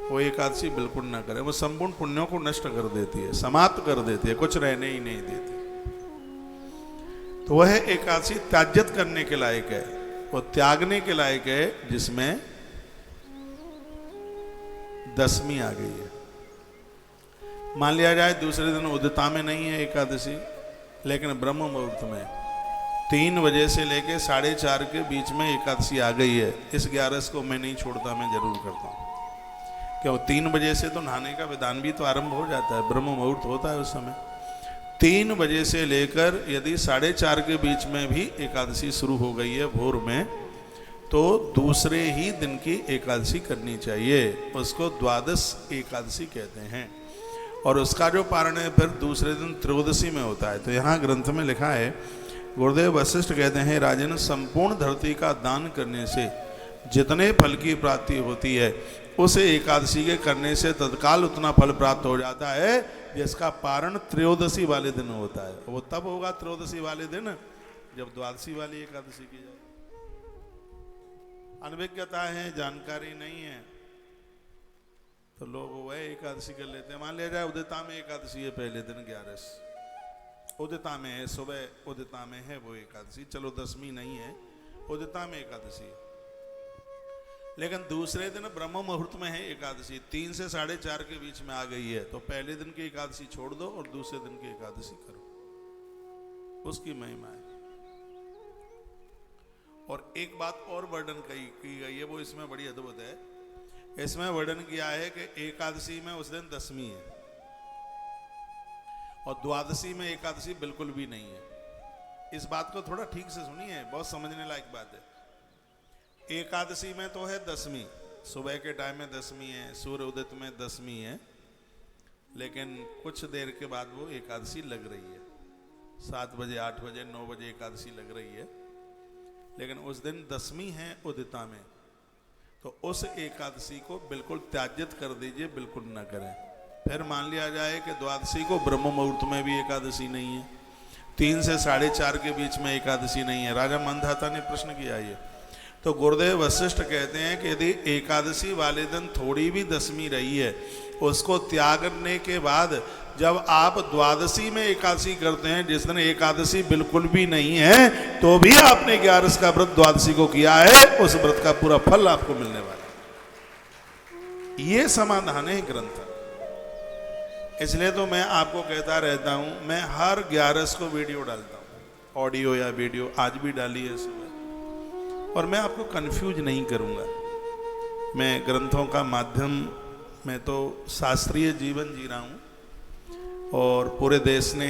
वो एकादशी बिल्कुल ना करें, वो संपूर्ण पुण्यों को नष्ट कर देती है, समाप्त कर देती है, कुछ रहने ही नहीं देती। तो वह एकादशी त्याज्यत करने के लायक है, वो त्यागने के लायक है जिसमें दशमी आ गई है। मान लिया जाए दूसरे दिन उदिता में नहीं है एकादशी, लेकिन ब्रह्म मुहूर्त में 3 बजे से लेके 4:30 के बीच में एकादशी आ गई है, इस 11 को मैं नहीं छोड़ता, मैं जरूर करता हूँ। क्यों? 3 बजे से तो नहाने का विधान भी तो आरंभ हो जाता है, ब्रह्म मुहूर्त होता है उस समय। 3 बजे से लेकर यदि 4:30 के बीच में भी एकादशी शुरू हो गई है भोर में, तो दूसरे ही दिन की एकादशी करनी चाहिए, उसको द्वादश एकादशी कहते हैं। और उसका जो पारण है फिर दूसरे दिन त्रयोदशी में होता है। तो यहाँ ग्रंथ में लिखा है, गुरुदेव वशिष्ठ कहते हैं, राजन, संपूर्ण धरती का दान करने से जितने फल की प्राप्ति होती है, उसे एकादशी के करने से तत्काल उतना फल प्राप्त हो जाता है जिसका पारण त्रयोदशी वाले दिन होता है। वो तब होगा त्रयोदशी वाले दिन जब द्वादशी वाली एकादशी की जाए। अनभिज्ञता है, जानकारी नहीं है, तो लोग वह एकादशी कर लेते हैं। मान लिया जाए उदिता में एकादशी है, पहले दिन 11 उदिता में है, सुबह उदिता में है वो एकादशी, चलो दशमी नहीं है, उदिता में एकादशी है, लेकिन दूसरे दिन ब्रह्म मुहूर्त में है एकादशी, 3 से 4:30 के बीच में आ गई है, तो पहले दिन की एकादशी छोड़ दो और दूसरे दिन की एकादशी करो, उसकी महिमा है। और एक बात और वर्णन की गई है, वो इसमें बड़ी अद्भुत है। इसमें वर्णन किया है कि एकादशी में उस दिन दशमी है और द्वादशी में एकादशी बिल्कुल भी नहीं है। इस बात को थोड़ा ठीक से सुनिए, बहुत समझने लायक बात है। एकादशी में तो है दशमी, सुबह के टाइम में दशमी है, सूर्य उदित में दशमी है, लेकिन कुछ देर के बाद वो एकादशी लग रही है, 7 बजे 8 बजे 9 बजे एकादशी लग रही है, लेकिन उस दिन दशमी है उदिता में, तो उस एकादशी को बिल्कुल त्याज्यत कर दीजिए, बिल्कुल न करें। फिर मान लिया जाए कि द्वादशी को ब्रह्म मुहूर्त में भी एकादशी नहीं है, 3 से 4:30 के बीच में एकादशी नहीं है। राजा मानधाता ने प्रश्न किया ये, तो गुरुदेव वशिष्ठ कहते हैं कि यदि एकादशी वाले दिन थोड़ी भी दशमी रही है, उसको त्यागने के बाद जब आप द्वादशी में एकादशी करते हैं, जिस दिन एकादशी बिल्कुल भी नहीं है, तो भी आपने 11 का व्रत द्वादशी को किया है, उस व्रत का पूरा फल आपको मिलने वाला है। ये समाधान है ग्रंथ। इसलिए तो मैं आपको कहता रहता हूं, मैं हर 11 को वीडियो डालता हूं, ऑडियो या वीडियो, आज भी डाली है सुबह, और मैं आपको कंफ्यूज नहीं करूंगा। मैं ग्रंथों का माध्यम, मैं तो शास्त्रीय जीवन जी रहा हूं, और पूरे देश ने,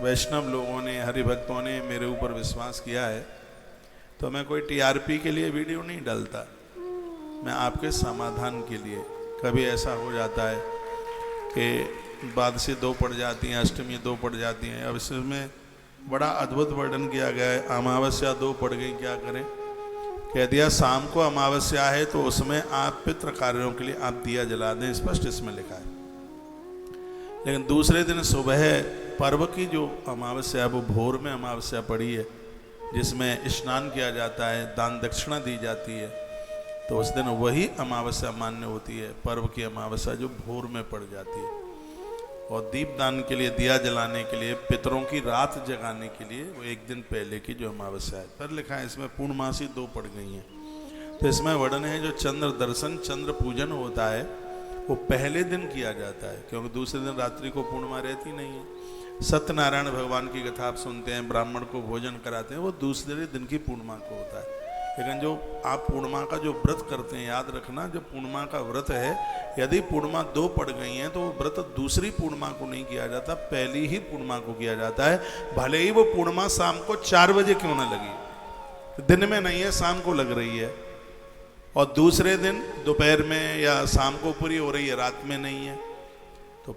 वैष्णव लोगों ने, हरिभक्तों ने मेरे ऊपर विश्वास किया है, तो मैं कोई टीआरपी के लिए वीडियो नहीं डालता, मैं आपके समाधान के लिए। कभी ऐसा हो जाता है कि द्वादशी 2 पड़ जाती हैं, अष्टमी 2 पड़ जाती हैं। अब इसमें बड़ा अद्भुत वर्णन किया गया है, अमावस्या 2 पड़ गई, क्या करें? कह दिया शाम को अमावस्या है तो उसमें आप पितृ कार्यों के लिए आप दिया जला दें, स्पष्ट इसमें लिखा है। लेकिन दूसरे दिन सुबह पर्व की जो अमावस्या है, वो भोर में अमावस्या पड़ी है, जिसमें स्नान किया जाता है, दान दक्षिणा दी जाती है, तो उस दिन वही अमावस्या मान्य होती है, पर्व की अमावस्या जो भोर में पड़ जाती है। और दीपदान के लिए, दिया जलाने के लिए, पितरों की रात जगाने के लिए वो एक दिन पहले की जो अमावस्या है। पर लिखा है इसमें पूर्णमासी 2 पड़ गई हैं, तो इसमें वर्णन है जो चंद्र दर्शन, चंद्र पूजन होता है वो पहले दिन किया जाता है, क्योंकि दूसरे दिन रात्रि को पूर्णिमा रहती नहीं है। सत्यनारायण भगवान की कथा आप सुनते हैं, ब्राह्मण को भोजन कराते हैं, वो दूसरे दिन की पूर्णिमा को होता है। लेकिन जो आप पूर्णिमा का जो व्रत करते हैं, याद रखना जो पूर्णिमा का व्रत है, यदि पूर्णिमा 2 पड़ गई हैं तो वो व्रत दूसरी पूर्णिमा को नहीं किया जाता, पहली ही पूर्णिमा को किया जाता है। भले ही वो पूर्णिमा शाम को 4 बजे क्यों ना लगी, दिन में नहीं है, शाम को लग रही है, और दूसरे दिन दोपहर में या शाम को पूरी हो रही है, रात में नहीं है। तो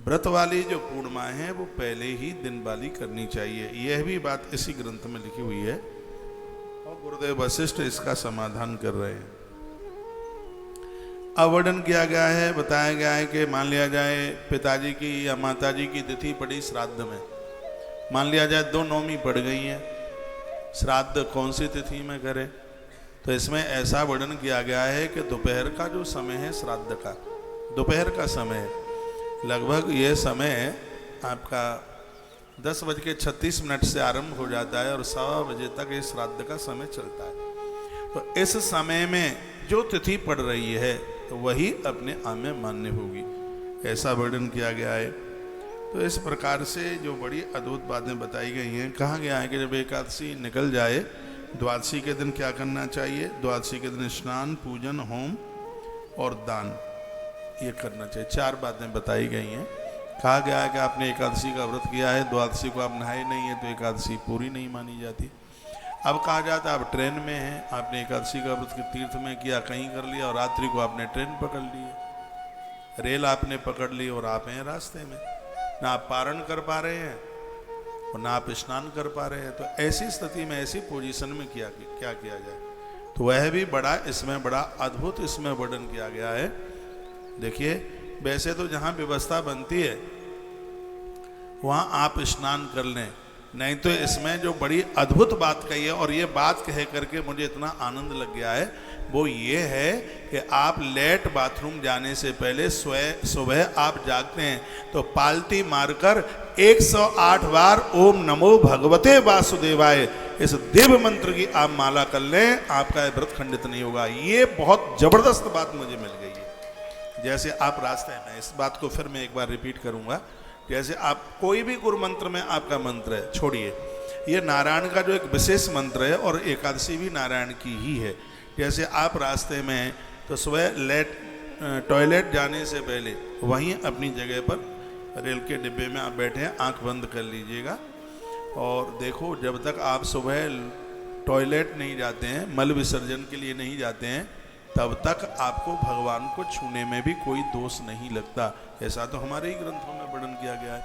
व्रत वाली जो पूर्णिमा है वो पहले ही दिन वाली करनी चाहिए। यह भी बात इसी ग्रंथ में लिखी हुई है और गुरुदेव वशिष्ठ इसका समाधान कर रहे हैं। अवर्णन किया गया है, बताया गया है कि मान लिया जाए पिताजी की या माताजी की तिथि पड़ी श्राद्ध में, मान लिया जाए 2 नौमी पड़ गई है, श्राद्ध कौन सी तिथि में करें, तो इसमें ऐसा वर्णन किया गया है कि दोपहर का जो समय है श्राद्ध का, दोपहर का समय लगभग ये समय आपका 10:36 से आरंभ हो जाता है और 1:15 बजे तक ये श्राद्ध का समय चलता है। तो इस समय में जो तिथि पड़ रही है तो वही अपने आप में मान्य होगी, ऐसा वर्णन किया गया है। तो इस प्रकार से जो बड़ी अद्भुत बातें बताई गई हैं, कहा गया है कि जब एकादशी निकल जाए, द्वादशी के दिन क्या करना चाहिए, द्वादशी के दिन स्नान, पूजन, होम और दान ये करना चाहिए। 4 बातें बताई गई हैं। कहा गया है कि आपने एकादशी का व्रत किया है, द्वादशी को आप नहाए नहीं है तो एकादशी पूरी नहीं मानी जाती। अब कहा जाता है आप ट्रेन में हैं, आपने एकादशी का व्रत तीर्थ में किया, कहीं कर लिया, और रात्रि को आपने ट्रेन पकड़ ली है, रेल आपने पकड़ ली और आप हैं रास्ते में, ना आप पारण कर पा रहे हैं और ना आप स्नान कर पा रहे हैं। तो ऐसी स्थिति में, ऐसी पोजीशन में क्या किया जाए, तो वह भी बड़ा इसमें बड़ा अद्भुत इसमें वर्णन किया गया है। देखिए वैसे तो जहाँ व्यवस्था बनती है वहाँ आप स्नान कर लें, नहीं तो इसमें जो बड़ी अद्भुत बात कही है, और ये बात कह करके मुझे इतना आनंद लग गया है, वो ये है कि आप लेट बाथरूम जाने से पहले सुबह आप जागते हैं तो पालती मारकर 108 बार ओम नमो भगवते वासुदेवाय इस दिव्य मंत्र की आप माला कर लें, आपका व्रत खंडित नहीं होगा। ये बहुत जबरदस्त बात मुझे मिल गई है। जैसे आप रास्ते में, इस बात को फिर मैं एक बार रिपीट करूंगा, जैसे आप कोई भी गुरु मंत्र में आपका मंत्र है, छोड़िए, ये नारायण का जो एक विशेष मंत्र है और एकादशी भी नारायण की ही है। जैसे आप रास्ते में हैं तो सुबह टॉयलेट जाने से पहले वहीं अपनी जगह पर रेल के डिब्बे में आप बैठे हैं, आंख बंद कर लीजिएगा और देखो जब तक आप सुबह टॉयलेट नहीं जाते हैं, मल विसर्जन के लिए नहीं जाते हैं, तब तक आपको भगवान को छूने में भी कोई दोष नहीं लगता। ऐसा तो हमारे ही ग्रंथों में वर्णन किया गया है।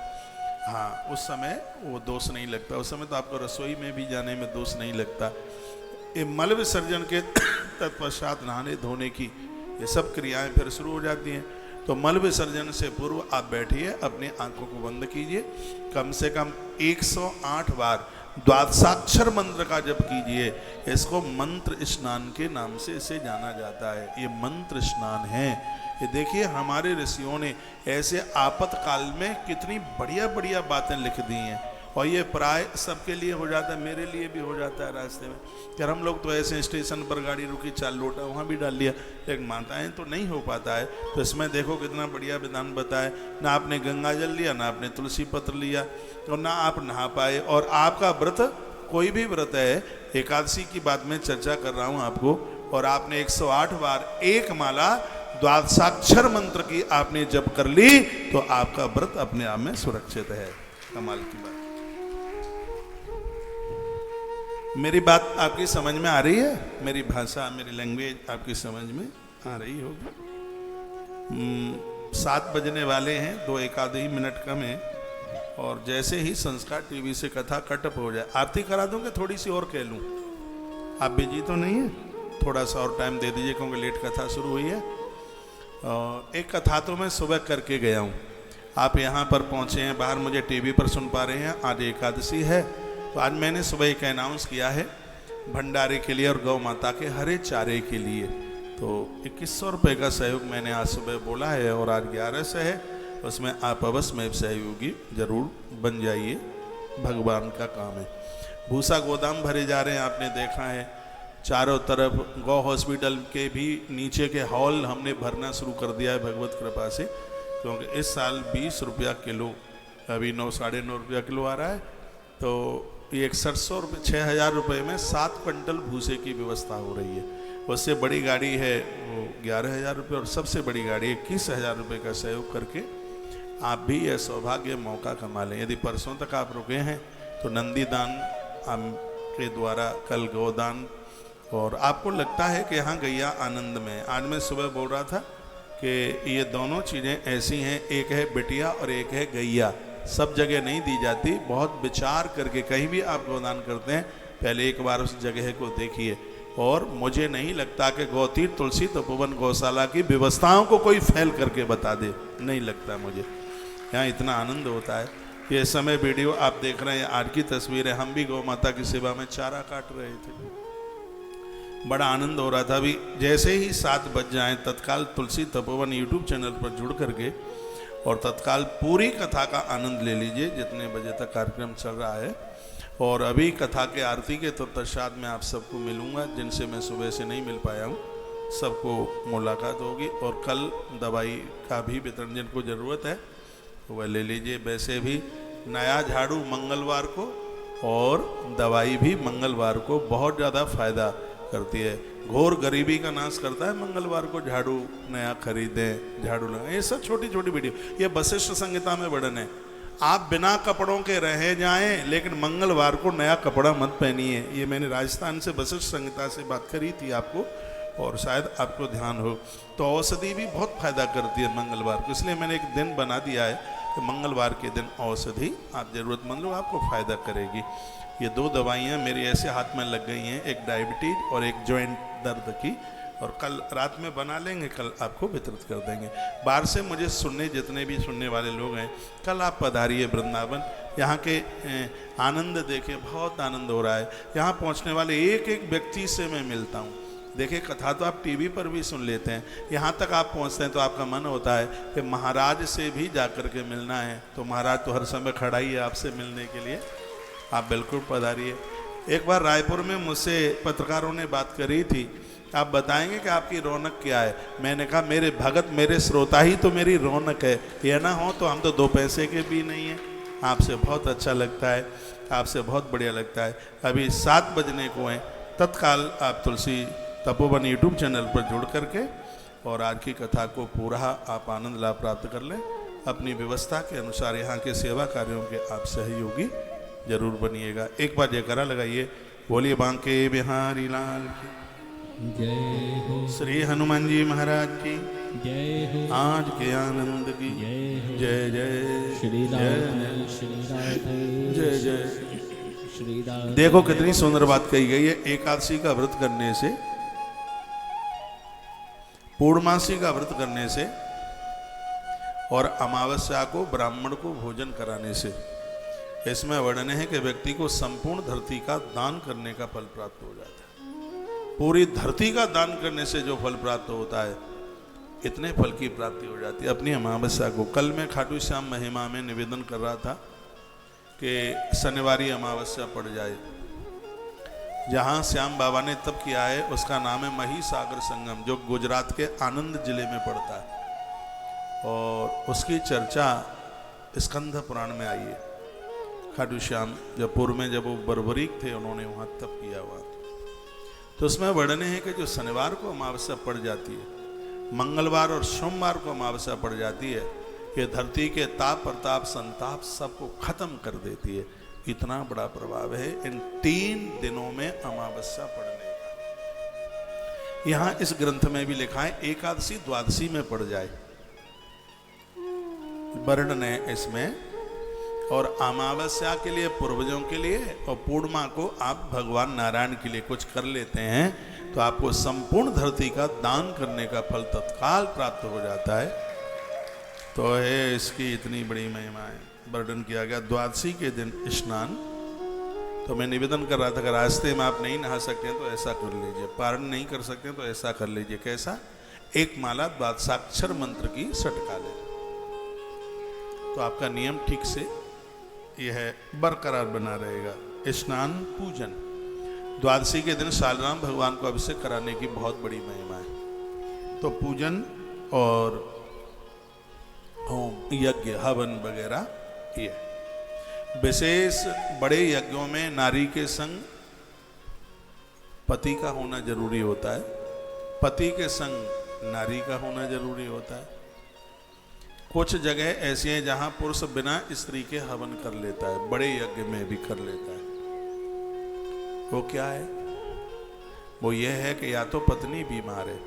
हाँ, उस समय वो दोष नहीं लगता, उस समय तो आपको रसोई में भी जाने में दोष नहीं लगता। ये मल विसर्जन के तत्पश्चात नहाने धोने की ये सब क्रियाएं फिर शुरू हो जाती हैं। तो मल विसर्जन से पूर्व आप बैठिए, अपनी आंखों को बंद कीजिए, कम से कम 108 बार द्वादशाक्षर मंत्र का जप कीजिए। इसको मंत्र स्नान के नाम से इसे जाना जाता है। ये मंत्र स्नान है। ये देखिए हमारे ऋषियों ने ऐसे आपातकाल में कितनी बढ़िया बढ़िया बातें लिख दी हैं, और ये प्राय सबके लिए हो जाता है, मेरे लिए भी हो जाता है रास्ते में। यार हम लोग तो ऐसे स्टेशन पर गाड़ी रुकी, 4 लोटा वहाँ भी डाल लिया, लेकिन माताएं तो नहीं हो पाता है। तो इसमें देखो कितना बढ़िया विधान बताए, ना आपने गंगा जल लिया, ना आपने तुलसी पत्र लिया, और ना आप नहा पाए। और आपका व्रत कोई भी व्रत है, एकादशी की बात में चर्चा कर रहा हूँ आपको, और आपने 108 बार एक माला द्वादशाक्षर मंत्र की आपने जप कर ली, तो आपका व्रत अपने आप में सुरक्षित है। कमाल की बात। मेरी बात आपकी समझ में आ रही है? मेरी भाषा, मेरी लैंग्वेज आपकी समझ में आ रही होगी? 7 बजने वाले हैं, 2 एक आधे ही मिनट कम है, और जैसे ही संस्कार टीवी से कथा कटअप हो जाए, आरती करा दूं कि थोड़ी सी और कह लूं? आप बिजी तो नहीं है? थोड़ा सा और टाइम दे दीजिए, क्योंकि लेट कथा शुरू हुई है। एक कथा तो मैं सुबह करके गया हूँ, आप यहाँ पर पहुँचे हैं, बाहर मुझे टीवी पर सुन पा रहे हैं। आज एकादशी है, तो आज मैंने सुबह एक अनाउंस किया है भंडारे के लिए और गौ माता के हरे चारे के लिए। तो 2100 रुपये का सहयोग मैंने आज सुबह बोला है, और आज 1100 है, उसमें आप अवश्य में सहयोगी जरूर बन जाइए, भगवान का काम है। भूसा गोदाम भरे जा रहे हैं, आपने देखा है चारों तरफ। गौ हॉस्पिटल के भी नीचे के हॉल हमने भरना शुरू कर दिया है भगवत कृपा से, क्योंकि इस साल 20 रुपया किलो, अभी 9 साढ़े 9 रुपया किलो आ रहा है, तो ये 6100 रुपये 6000 रुपये में 7 क्विंटल भूसे की व्यवस्था हो रही है। उससे बड़ी गाड़ी है वो 11000 रुपये, और सबसे बड़ी गाड़ी 21000 रुपये का सहयोग करके आप भी यह सौभाग्य मौका कमा लें। यदि परसों तक आप रुके हैं तो नंदीदान के द्वारा कल गोदान, और आपको लगता है कि यहाँ गैया आनंद में। आज मैं सुबह बोल रहा था कि ये दोनों चीज़ें ऐसी हैं, एक है बिटिया और एक है गैया, सब जगह नहीं दी जाती। बहुत विचार करके कहीं भी आप गोदान करते हैं पहले एक बार उस जगह को देखिए। और मुझे नहीं लगता कि गौतीर तुलसी तपोवन गौशाला की व्यवस्थाओं को कोई फैल करके बता दे, नहीं लगता मुझे। यहाँ इतना आनंद होता है। ये समय वीडियो आप देख रहे हैं, आज की तस्वीर है, हम भी गौ माता की सेवा में चारा काट रहे थे, बड़ा आनंद हो रहा था। अभी जैसे ही 7 बज जाएं तत्काल तुलसी तपोवन यूट्यूब चैनल पर जुड़ करके और तत्काल पूरी कथा का आनंद ले लीजिए जितने बजे तक कार्यक्रम चल रहा है। और अभी कथा के आरती के तत्पश्चात मैं आप सबको मिलूंगा, जिनसे मैं सुबह से नहीं मिल पाया हूँ, सबको मुलाकात होगी। और कल दवाई का भी वितरण जिनको ज़रूरत है वह ले लीजिए। वैसे भी नया झाड़ू मंगलवार को और दवाई भी मंगलवार को बहुत ज़्यादा फायदा करती है, घोर गरीबी का नाश करता है। मंगलवार को झाड़ू नया खरीदें, झाड़ू लगाएं, ये सब छोटी छोटी वीडियो। ये वशिष्ठ संहिता में वर्णन है। आप बिना कपड़ों के रह जाएं लेकिन मंगलवार को नया कपड़ा मत पहनिए। ये मैंने राजस्थान से वशिष्ठ संहिता से बात करी थी आपको, और शायद आपको ध्यान हो। तो औषधि भी बहुत फायदा करती है मंगलवार को, इसलिए मैंने एक दिन बना दिया है कि मंगलवार के दिन औषधि आप जरूरतमंद लोग आपको फायदा करेगी। ये 2 दवाइयाँ मेरी ऐसे हाथ में लग गई हैं, एक डायबिटीज और एक जॉइंट दर्द की, और कल रात में बना लेंगे, कल आपको वितरित कर देंगे। बाहर से मुझे जितने भी सुनने वाले लोग हैं, कल आप पधारिए वृंदावन, यहाँ के आनंद देखें, बहुत आनंद हो रहा है। यहाँ पहुँचने वाले एक एक व्यक्ति से मैं मिलता हूँ। देखिए कथा तो आप टीवी पर भी सुन लेते हैं, यहाँ तक आप पहुँचते हैं तो आपका मन होता है कि महाराज से भी जा कर के मिलना है। तो महाराज तो हर समय खड़ा ही है आपसे मिलने के लिए, आप बिल्कुल पधारिए। एक बार रायपुर में मुझसे पत्रकारों ने बात करी थी, आप बताएंगे कि आपकी रौनक क्या है। मैंने कहा मेरे भगत मेरे श्रोता ही तो मेरी रौनक है, ये ना हो तो हम तो 2 पैसे के भी नहीं हैं। आपसे बहुत अच्छा लगता है, आपसे बहुत बढ़िया लगता है। अभी 7 बजने को हैं, तत्काल आप तुलसी तपोवन यूट्यूब चैनल पर जुड़ करके और आज की कथा को पूरा आप आनंद लाभ प्राप्त कर लें। अपनी व्यवस्था के अनुसार यहाँ के सेवा कार्यों के आप सहयोगी जरूर बनिएगा। एक बार जयकारा लगाइए, बोलिए बांके बिहारी लाल की जय हो, श्री हनुमान जी महाराज की जय हो, आज के आनंद की जय हो, जय जय श्री जय राधे श्री राधे जय जय। श्री राधे। देखो कितनी सुंदर बात कही गई है। एकादशी का व्रत करने से, पूर्णमासी का व्रत करने से और अमावस्या को ब्राह्मण को भोजन कराने से, इसमें वर्णन है कि व्यक्ति को संपूर्ण धरती का दान करने का फल प्राप्त हो जाता है। पूरी धरती का दान करने से जो फल प्राप्त होता है, इतने फल की प्राप्ति हो जाती है अपनी अमावस्या को। कल मैं खाटू श्याम महिमा में निवेदन कर रहा था कि शनिवारी अमावस्या पड़ जाए। जहाँ श्याम बाबा ने तप किया है उसका नाम है महिसागर संगम, जो गुजरात के आनंद जिले में पड़ता है, और उसकी चर्चा स्कंध पुराण में आई है। खाटू श्याम जब पूर्व में जब वो बर्बरीक थे, उन्होंने वहाँ तप किया हुआ, तो उसमें वर्णन है कि जो शनिवार को अमावस्या पड़ जाती है, मंगलवार और सोमवार को अमावस्या पड़ जाती है, ये धरती के ताप प्रताप संताप सबको खत्म कर देती है। इतना बड़ा प्रभाव है इन 3 दिनों में अमावस्या पड़ने का। यहाँ इस ग्रंथ में भी लिखा है एकादशी द्वादशी में पड़ जाए, वर्णन है इसमें। और अमावस्या के लिए पूर्वजों के लिए और पूर्णिमा को आप भगवान नारायण के लिए कुछ कर लेते हैं तो आपको संपूर्ण धरती का दान करने का फल तत्काल प्राप्त हो जाता है। तो है इसकी इतनी बड़ी महिमा है। वर्णन किया गया द्वादशी के दिन स्नान। तो मैं निवेदन कर रहा था, अगर रास्ते में आप नहीं नहा सकते हैं तो ऐसा कर लीजिए, पारण नहीं कर सकते हैं तो ऐसा कर लीजिए। कैसा? 1 माला द्वादशाक्षर मंत्र की सटका ले, तो आपका नियम ठीक से यह बरकरार बना रहेगा। स्नान पूजन, द्वादशी के दिन शालग्राम भगवान को अभिषेक कराने की बहुत बड़ी महिमा है। तो पूजन और होम, यज्ञ, हवन वगैरह ये विशेष बड़े यज्ञों में नारी के संग पति का होना जरूरी होता है, पति के संग नारी का होना जरूरी होता है। कुछ जगह ऐसी हैं जहां पुरुष बिना स्त्री के हवन कर लेता है, बड़े यज्ञ में भी कर लेता है। वो क्या है? वो ये है कि या तो पत्नी बीमार है,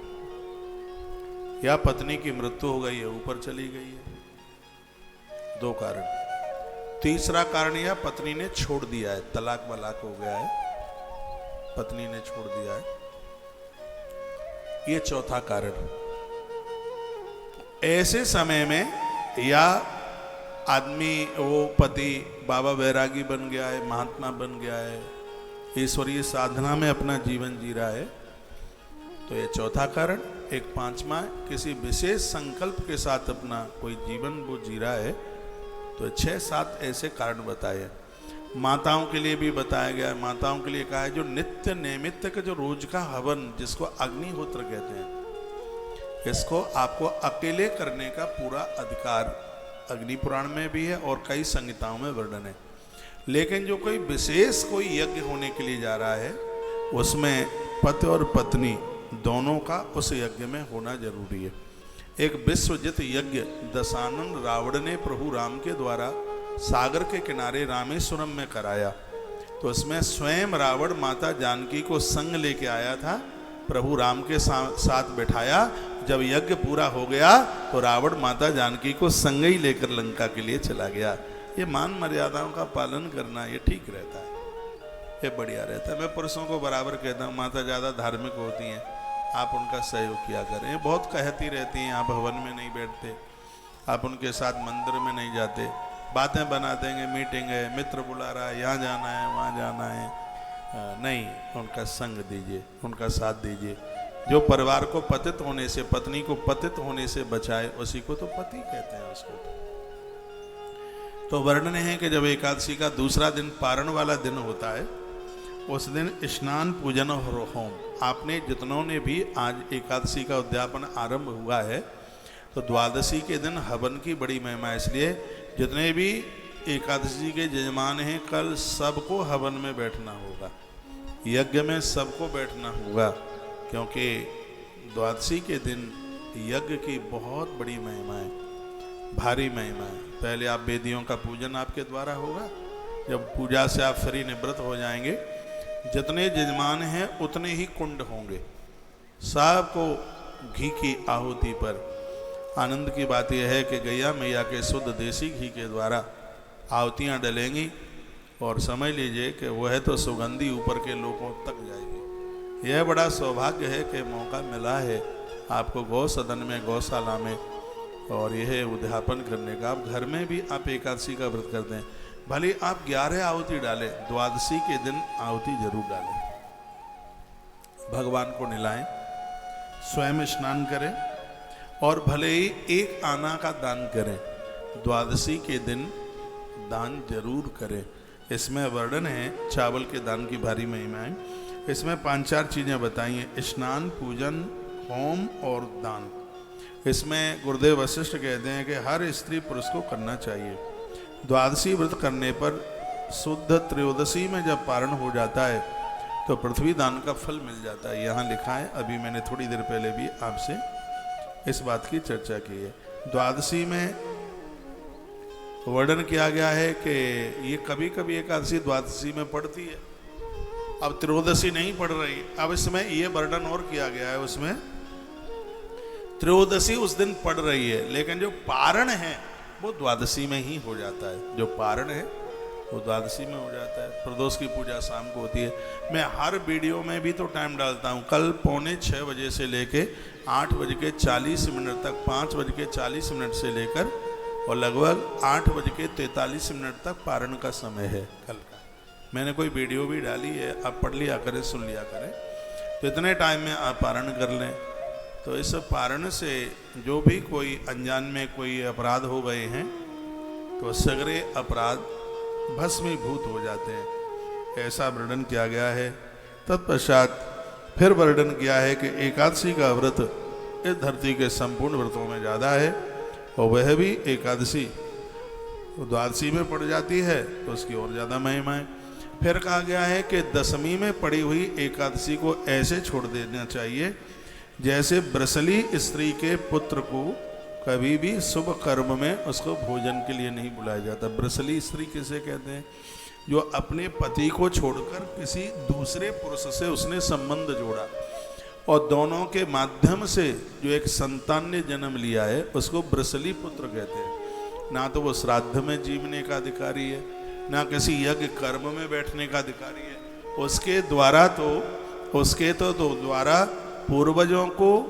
या पत्नी की मृत्यु हो गई है, ऊपर चली गई है, दो कारण। तीसरा कारण यह पत्नी ने छोड़ दिया है, तलाक वलाक हो गया है, पत्नी ने छोड़ दिया है, ये चौथा कारण। ऐसे समय में या आदमी वो पति बाबा वैरागी बन गया है, महात्मा बन गया है, ईश्वरीय साधना में अपना जीवन जी रहा है, तो ये चौथा कारण। एक पांचवा, किसी विशेष संकल्प के साथ अपना कोई जीवन वो जी रहा है, तो 6-7 ऐसे कारण बताए। माताओं के लिए भी बताया गया है, माताओं के लिए कहा है जो नित्य नैमित्त का जो रोज का हवन, जिसको अग्निहोत्र कहते हैं, इसको आपको अकेले करने का पूरा अधिकार अग्नि पुराण में भी है और कई संहिताओं में वर्णन है। लेकिन जो कोई विशेष कोई यज्ञ होने के लिए जा रहा है, उसमें पति और पत्नी दोनों का उस यज्ञ में होना जरूरी है। एक विश्वजित यज्ञ दशानन रावण ने प्रभु राम के द्वारा सागर के किनारे रामेश्वरम में कराया, तो उसमें स्वयं रावण माता जानकी को संग लेके आया था, प्रभु राम के साथ बैठाया। जब यज्ञ पूरा हो गया तो रावण माता जानकी को संग ही लेकर लंका के लिए चला गया। ये मान मर्यादाओं का पालन करना ये ठीक रहता है, ये बढ़िया रहता है। मैं पुरुषों को बराबर कहता हूँ, माता ज़्यादा धार्मिक होती हैं, आप उनका सहयोग किया करें। ये बहुत कहती रहती हैं, आप भवन में नहीं बैठते, आप उनके साथ मंदिर में नहीं जाते, बातें बना देंगे, मीटिंग है, मित्र बुला रहा है, यहाँ जाना है, वहाँ जाना है, नहीं, उनका संग दीजिए, उनका साथ दीजिए। जो परिवार को पतित होने से, पत्नी को पतित होने से बचाए, उसी को तो पति कहते हैं उसको। तो वर्णन है कि जब एकादशी का दूसरा दिन पारण वाला दिन होता है, उस दिन स्नान पूजन और होम, आपने जितनों ने भी आज एकादशी का उद्यापन आरंभ हुआ है, तो द्वादशी के दिन हवन की बड़ी महिमा है। इसलिए जितने भी एकादशी के यजमान हैं, कल सबको हवन में बैठना होगा, यज्ञ में सबको बैठना होगा, क्योंकि द्वादशी के दिन यज्ञ की बहुत बड़ी महिमा है, भारी महिमा है। पहले आप वेदियों का पूजन आपके द्वारा होगा, जब पूजा से आप फ्री निवृत्त हो जाएंगे, जितने यजमान हैं उतने ही कुंड होंगे, सबको घी की आहुति पर। आनंद की बात यह है कि गैया मैया के शुद्ध देसी घी के द्वारा आहुतियाँ डलेंगी, और समझ लीजिए कि वह तो सुगंधी ऊपर के लोगों तक जाएगी। यह बड़ा सौभाग्य है कि मौका मिला है आपको गौ सदन में, गौशाला में, और यह उद्यापन करने का। आप घर में भी आप एकादशी का व्रत करते हैं, भले आप 11 आहुति डालें, द्वादशी के दिन आहुति जरूर डालें, भगवान को निलाएं, स्वयं स्नान करें, और भले ही 1 आना का दान करें, द्वादशी के दिन दान जरूर करें। इसमें वर्णन है चावल के दान की भारी महिमा है। इसमें 5-4 चीज़ें बताई हैं, स्नान, पूजन, होम और दान। इसमें गुरुदेव वशिष्ठ कहते हैं कि हर स्त्री पुरुष को करना चाहिए। द्वादशी व्रत करने पर शुद्ध त्रयोदशी में जब पारण हो जाता है तो पृथ्वी दान का फल मिल जाता है, यहाँ लिखा है। अभी मैंने थोड़ी देर पहले भी आपसे इस बात की चर्चा की है। द्वादशी में वर्णन किया गया है कि ये कभी कभी एकादशी द्वादशी में पड़ती है, अब त्रयोदशी नहीं पड़ रही। अब इसमें ये वर्णन और किया गया है, उसमें त्रयोदशी उस दिन पड़ रही है, लेकिन जो पारण है वो द्वादशी में ही हो जाता है। जो पारण है वो द्वादशी में हो जाता है। प्रदोष की पूजा शाम को होती है। मैं हर वीडियो में भी तो टाइम डालता हूँ। कल 5:45 बजे से लेके 8:40 तक, 5:40 से लेकर और लगभग 8:43 तक पारण का समय है कल का। मैंने कोई वीडियो भी डाली है, आप पढ़ लिया करें, सुन लिया करें, तो इतने टाइम में आप पारण कर लें। तो इस पारण से जो भी कोई अनजान में कोई अपराध हो गए हैं तो सगरे अपराध भस्मीभूत हो जाते हैं। ऐसा वर्णन किया गया है। तत्पश्चात फिर वर्णन किया है कि एकादशी का व्रत इस धरती के संपूर्ण व्रतों में ज़्यादा है, और वह भी एकादशी द्वादशी में पड़ जाती है तो उसकी और ज़्यादा महिमा है। फिर कहा गया है कि दशमी में पड़ी हुई एकादशी को ऐसे छोड़ देना चाहिए जैसे ब्रसली स्त्री के पुत्र को कभी भी शुभ कर्म में उसको भोजन के लिए नहीं बुलाया जाता। ब्रसली स्त्री किसे कहते हैं? जो अपने पति को छोड़कर किसी दूसरे पुरुष से उसने संबंध जोड़ा और दोनों के माध्यम से जो एक संतान ने जन्म लिया है उसको ब्रसली पुत्र कहते हैं। ना तो वो श्राद्ध में जीवने का अधिकारी है, ना किसी यज्ञ कर्म में बैठने का अधिकारी है। उसके द्वारा पूर्वजों को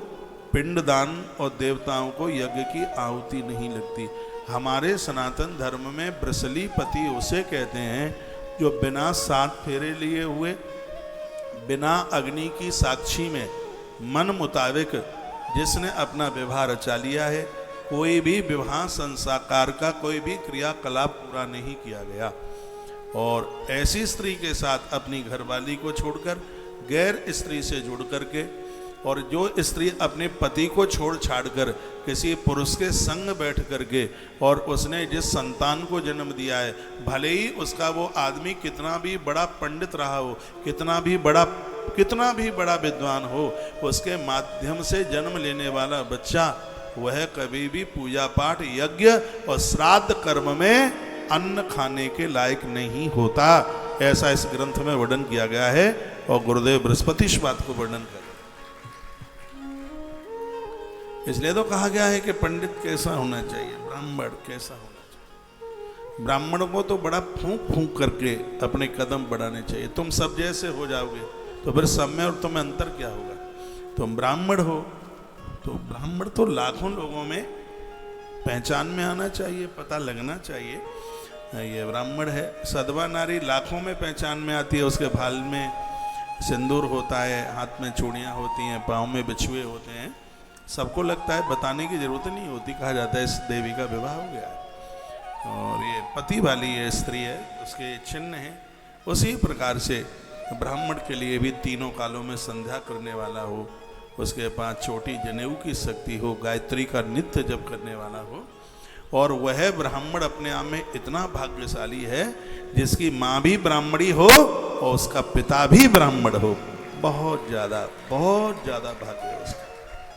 पिंडदान और देवताओं को यज्ञ की आहुति नहीं लगती। हमारे सनातन धर्म में ब्रसली पति उसे कहते हैं जो बिना 7 फेरे लिए हुए, बिना अग्नि की साक्षी में मन मुताबिक जिसने अपना विवाह रचा लिया है, कोई भी विवाह संस्कार का कोई भी क्रियाकलाप पूरा नहीं किया गया, और ऐसी स्त्री के साथ अपनी घरवाली को छोड़कर गैर स्त्री से जुड़ करके, और जो स्त्री अपने पति को छोड़ छाड़ कर किसी पुरुष के संग बैठ करके और उसने जिस संतान को जन्म दिया है, भले ही उसका वो आदमी कितना भी बड़ा पंडित रहा हो, कितना भी बड़ा विद्वान हो, उसके माध्यम से जन्म लेने वाला बच्चा वह कभी भी पूजा पाठ यज्ञ और श्राद्ध कर्म में अन्न खाने के लायक नहीं होता। ऐसा इस ग्रंथ में वर्णन किया गया है और गुरुदेव बृहस्पति इस बात को वर्णन कर। इसलिए तो कहा गया है कि पंडित कैसा होना चाहिए, ब्राह्मण कैसा होना चाहिए। ब्राह्मण को तो बड़ा फूंक फूंक करके अपने कदम बढ़ाने चाहिए। तुम सब जैसे हो जाओगे तो फिर सब में और तुम्हें अंतर क्या होगा? तुम ब्राह्मण हो तो ब्राह्मण तो लाखों लोगों में पहचान में आना चाहिए, पता लगना चाहिए ये ब्राह्मण है। सदवा नारी लाखों में पहचान में आती है, उसके भाल में सिंदूर होता है, हाथ में चूड़ियाँ होती हैं, पाँव में बिछुए होते हैं, सबको लगता है, बताने की जरूरत नहीं होती। कहा जाता है इस देवी का विवाह हो गया है और ये पति वाली ये स्त्री है, उसके चिन्ह है। उसी प्रकार से ब्राह्मण के लिए भी तीनों कालों में संध्या करने वाला हो, उसके पास छोटी जनेऊ की शक्ति हो, गायत्री का नित्य जप करने वाला हो, और वह ब्राह्मण अपने आप में इतना भाग्यशाली है जिसकी माँ भी ब्राह्मणी हो और उसका पिता भी ब्राह्मण हो। बहुत ज़्यादा भाग्य है उसका।